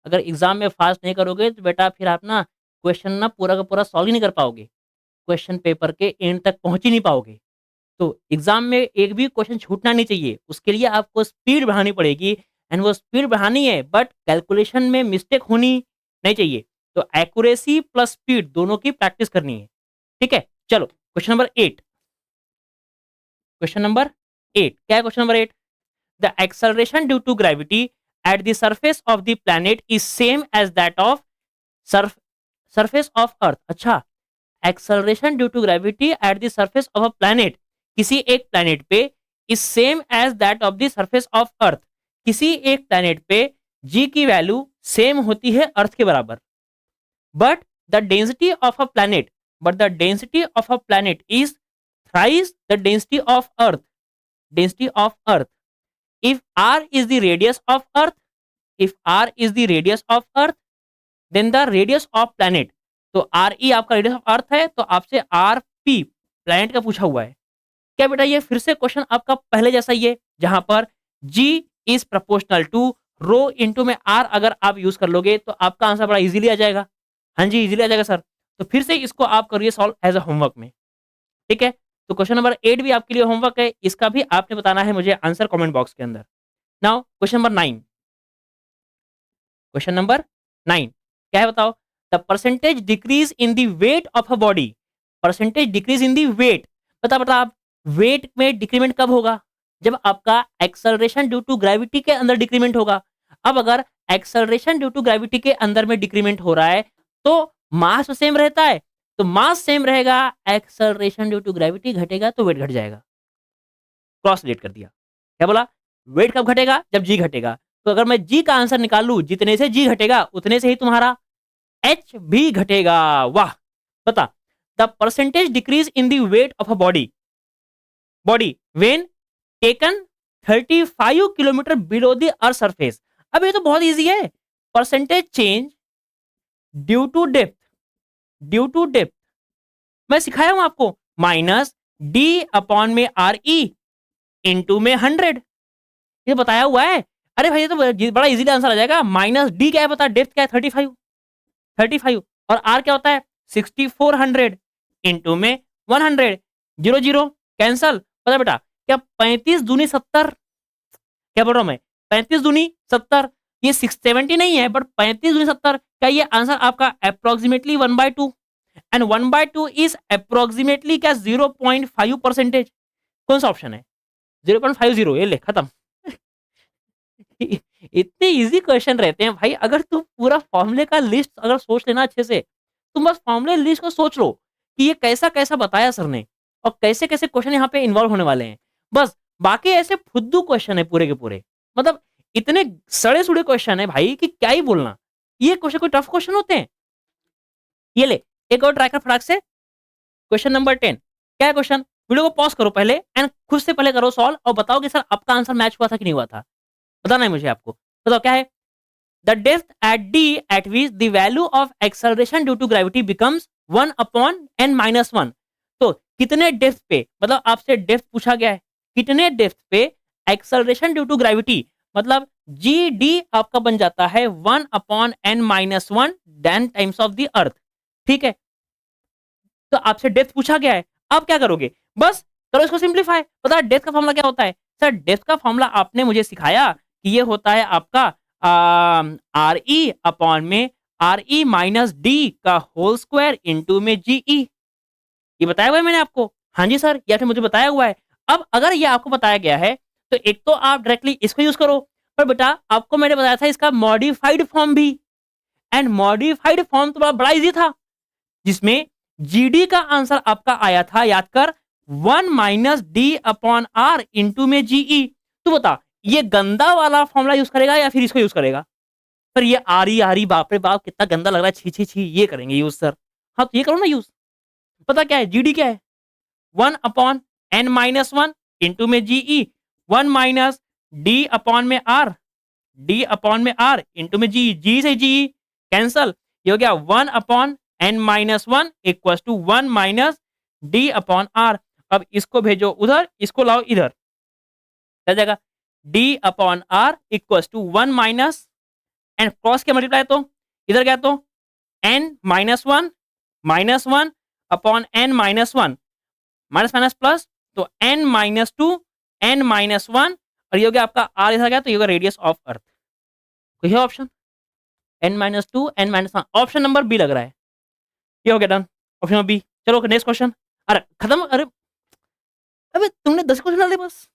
Speaker 1: अगर एग्जाम में फास्ट नहीं करोगे तो बेटा फिर आप ना क्वेश्चन ना पूरा का पूरा सॉल्व ही नहीं कर पाओगे, क्वेश्चन पेपर के एंड तक पहुंच ही नहीं पाओगे। तो एग्जाम में एक भी क्वेश्चन छूटना नहीं चाहिए, उसके लिए आपको स्पीड बढ़ानी पड़ेगी। एंड वो स्पीड बढ़ानी है बट कैलकुलेशन में मिस्टेक होनी नहीं चाहिए। तो एक्यूरेसी प्लस स्पीड दोनों की प्रैक्टिस करनी है। ठीक है, चलो क्वेश्चन नंबर 8। क्वेश्चन नंबर 8 क्या है? Question number 8, the acceleration due to gravity at the surface of the planet is same as that of surface of earth. अच्छा, acceleration due to gravity at the surface of a planet, किसी एक planet पे, is same as that of the surface of earth. किसी एक planet पे जी की value same होती है अर्थ के बराबर, but the density of a planet, but the density of a planet is thrice the density of earth, density of earth. If R is the radius of earth, if r is the radius of earth, then the radius of planet तो R E आपका radius of अर्थ है, तो आपसे R P planet का पूछा हुआ है। क्या बेटा ये फिर से क्वेश्चन आपका पहले जैसा ही है, जहां पर G is proportional to rho into में आर अगर आप यूज कर लोगे तो आपका आंसर बड़ा इजीली आ जाएगा। हाँ जी, इजीली आ जाएगा सर। तो फिर से इसको आप करिए सॉल्व एज अ होमवर्क में, ठीक है। तो क्वेश्चन नंबर 8 भी आपके लिए होमवर्क है, इसका भी आपने बताना है मुझे आंसर कमेंट बॉक्स के अंदर। Now question number 9, question number 9 क्या है बताओ? The percentage decrease in the weight of a body, percentage decrease in the weight, बता आप वेट में डिक्रीमेंट कब होगा? जब आपका एक्सेलरेशन ड्यू टू ग्रेविटी के अंदर डिक्रीमेंट होगा। अब अगर एक्सेलरेशन ड्यू टू ग्रेविटी के अंदर में डिक्रीमेंट हो रहा है तो मास तो सेम रहता है, तो मास सेम रहेगा, एक्सेलरेशन ड्यू टू ग्रेविटी घटेगा तो वेट घट जाएगा। क्रॉस रिलेट कर दिया। क्या बोला? वेट कब घटेगा? जब जी घटेगा। तो अगर मैं जी का आंसर निकाल लूं, जितने से जी घटेगा उतने से ही तुम्हारा एच भी घटेगा। वाह! बता, the percentage decrease in the weight of a body when taken 35 kilometre below the earth surface. अब ये तो बहुत इजी है। Percentage change due to depth, due to depth मैं सिखाया हूं आपको, माइनस डी अपॉन में आर ई इंटू में 100, ये बताया हुआ है। अरे भाई ये तो बड़ा इजीली आंसर आ जाएगा। माइनस डी क्या है पता, डेप्थ क्या है 35, 35 और आर क्या होता है 6400 इंटू में 100, 0 0 कैंसल। पता बेटा क्या 35 दूनी 70, क्या बोल रहा हूं मैं 35 दूनी 70, ये 670 नहीं है बट 35 दूनी 70, क्या ये आंसर आपका अप्रोक्सीमेटली 1/2 एंड 1/2 इज अप्रोक्सीमेटली क्या 0.5%। कौन सा ऑप्शन है? 0.50, ये ले खत्म। इतने इजी क्वेश्चन रहते हैं भाई, अगर तुम पूरा फॉर्मूले का लिस्ट अगर सोच लेना अच्छे से, तुम बस फॉर्मूले लिस्ट को सोच लो कि ये कैसा कैसा बताया सर ने और कैसे कैसे क्वेश्चन यहाँ पे इन्वॉल्व होने वाले हैं। बस बाकी ऐसे फुद्दू क्वेश्चन है पूरे के पूरे, मतलब इतने सड़े सुड़े क्वेश्चन है भाई कि क्या ही बोलना। ये क्वेश्चन कोई टफ क्वेश्चन होते हैं? ये ले एक और ट्राई कर फटाक से। क्वेश्चन नंबर 10 क्या है क्वेश्चन? वीडियो को पॉज करो पहले एंड खुद से पहले करो सॉल्व और बताओ कि सर आपका आंसर मैच हुआ था कि नहीं हुआ था। बताना है मुझे आपको। बताओ क्या है? The depth at D at which the value of acceleration due to gravity becomes 1/n-1। तो कितने डेप्थ पे, मतलब आपसे डेप्थ पूछा गया है, कितने डेप्थ पे एक्सेलरेशन ड्यू टू ग्रेविटी मतलब जी डी आपका बन जाता है 1/n-1 then times of the earth. ठीक है, तो आपसे डेप्थ पूछा गया है। अब क्या करोगे? बस करो इसको सिंप्लीफाई। पता है डेप्थ का फॉर्मूला क्या होता है? सर डेप्थ का फॉर्मूला आपने मुझे सिखाया कि ये होता है आपका आर ई अपॉन में आर ई माइनस डी का होल स्क्वायर इंटू में जी ई। ये बताया हुआ है मैंने आपको। हाँ जी सर, ये आपने मुझे बताया हुआ है। अब अगर ये आपको बताया गया है तो एक तो आप डायरेक्टली इसको यूज करो, पर बेटा आपको मैंने बताया था इसका मॉडिफाइड फॉर्म भी, एंड मॉडिफाइड फॉर्म तो बड़ा इजी था, जिसमें जीडी का आंसर आपका आया था, याद कर 1 minus D upon R into में जीई। तू बता ये गंदा वाला फॉर्मूला यूज करेगा या फिर इसको यूज करेगा? सर ये आ रही बाप रे बाप कितना गंदा लग रहा है, छी छी छी, ये करेंगे यूज सर। हाँ तो ये करो ना यूज। पता क्या है जीडी क्या है? 1/n-1 इंटू में जीई, 1 माइनस डी अपॉन में आर, डी अपॉन में आर इंटू में जी, जी से जी कैंसल, ये हो गया 1/n-1 equal to 1 minus D upon R. अब इसको भेजो उधर, इसको लाओ इधर, क्या जाएगा? D upon R equal to 1 minus and cross के मल्टीप्लाई तो इधर गया तो n-1 upon n-1 minus minus plus, तो n-2 n-1 और ये हो गया आपका r इधर गया तो ये होगा रेडियस ऑफ अर्थ। कोई है option? n-2 n-1 option number B लग रहा है। ये हो गया डन, ऑप्शन नंबर बी। चलो नेक्स्ट क्वेश्चन। अरे खत्म, अरे अबे तुमने 10 क्वेश्चन डाले बस।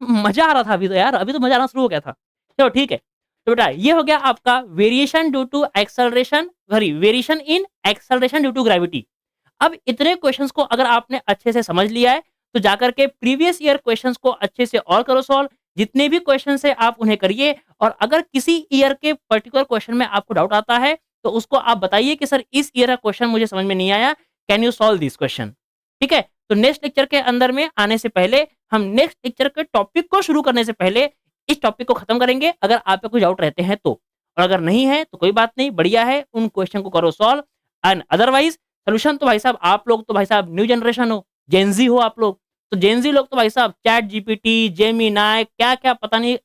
Speaker 1: मजा आ रहा था अभी तो यार, अभी तो मजा आना शुरू हो गया था। चलो ठीक है, तो बेटा ये हो गया आपका variation due to acceleration, sorry variation in acceleration due to gravity. अब इतने क्वेश्चंस को अगर आपने अच्छे से समझ लिया है तो जाकर के प्रीवियस ईयर क्वेश्चंस को अच्छे से और करो सॉल्व। जितने भी क्वेश्चन है आप उन्हें करिए, और अगर किसी ईयर के पर्टिकुलर क्वेश्चन में आपको डाउट आता है तो उसको आप बताइए कि सर इस ईयर का क्वेश्चन मुझे समझ में नहीं आया, can you solve this question. ठीक है, तो नेक्स्ट लेक्चर के अंदर में आने से पहले, हम नेक्स्ट लेक्चर के टॉपिक को शुरू करने से पहले इस टॉपिक को खत्म करेंगे, अगर आप पे कुछ डाउट रहते हैं तो, और अगर नहीं है तो कोई बात नहीं, बढ़िया है, उन क्वेश्चन को करो सॉल्व। एंड अदरवाइज सोल्यूशन तो भाई साहब आप लोग तो भाई साहब न्यू जनरेशन हो, जेनजी हो आप लोग, तो जेनजी लोग तो भाई साहब चैट जीपीटी, जेमिनाई क्या क्या पता नहीं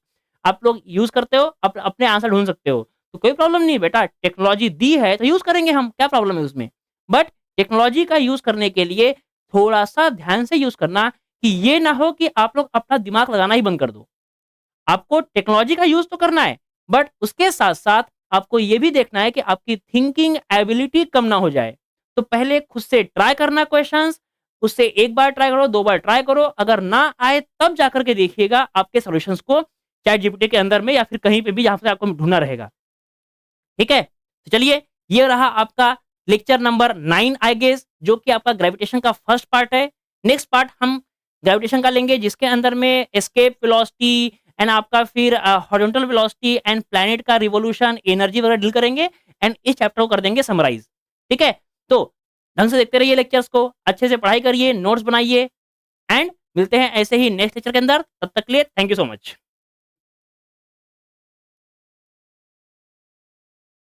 Speaker 1: आप लोग यूज करते हो, अपने आंसर ढूंढ सकते हो। तो कोई प्रॉब्लम नहीं बेटा, टेक्नोलॉजी दी है तो यूज करेंगे हम, क्या प्रॉब्लम है उसमें। बट टेक्नोलॉजी का यूज करने के लिए थोड़ा सा ध्यान से यूज करना, कि ये ना हो कि आप लोग अपना दिमाग लगाना ही बंद कर दो। आपको टेक्नोलॉजी का यूज तो करना है, बट उसके साथ साथ आपको ये भी देखना है कि आपकी थिंकिंग एबिलिटी कम ना हो जाए। तो पहले खुद से ट्राई करना क्वेश्चंस, उससे एक बार ट्राई करो, दो बार ट्राई करो, अगर ना आए तब जाकर के देखिएगा आपके सॉल्यूशंस को चैट जीपीटी के अंदर में या फिर कहीं पे भी जहां से आपको ढूंढना रहेगा। ठीक है, तो चलिए, ये रहा आपका लेक्चर नंबर 9 आई गेस, जो कि आपका ग्रेविटेशन का फर्स्ट पार्ट है। नेक्स्ट पार्ट हम ग्रेविटेशन का लेंगे, जिसके अंदर में एस्केप वेलोसिटी एंड आपका फिर हॉरिजॉन्टल वेलोसिटी एंड प्लैनेट का रिवॉल्यूशन, एनर्जी वगैरह डील करेंगे, एंड इस चैप्टर को कर देंगे समराइज। ठीक है, तो ढंग से देखते रहिए लेक्चर्स को, अच्छे से पढ़ाई करिए, नोट्स बनाइए, एंड मिलते हैं ऐसे ही नेक्स्ट लेक्चर के अंदर। तब तक के लिए थैंक यू सो मच।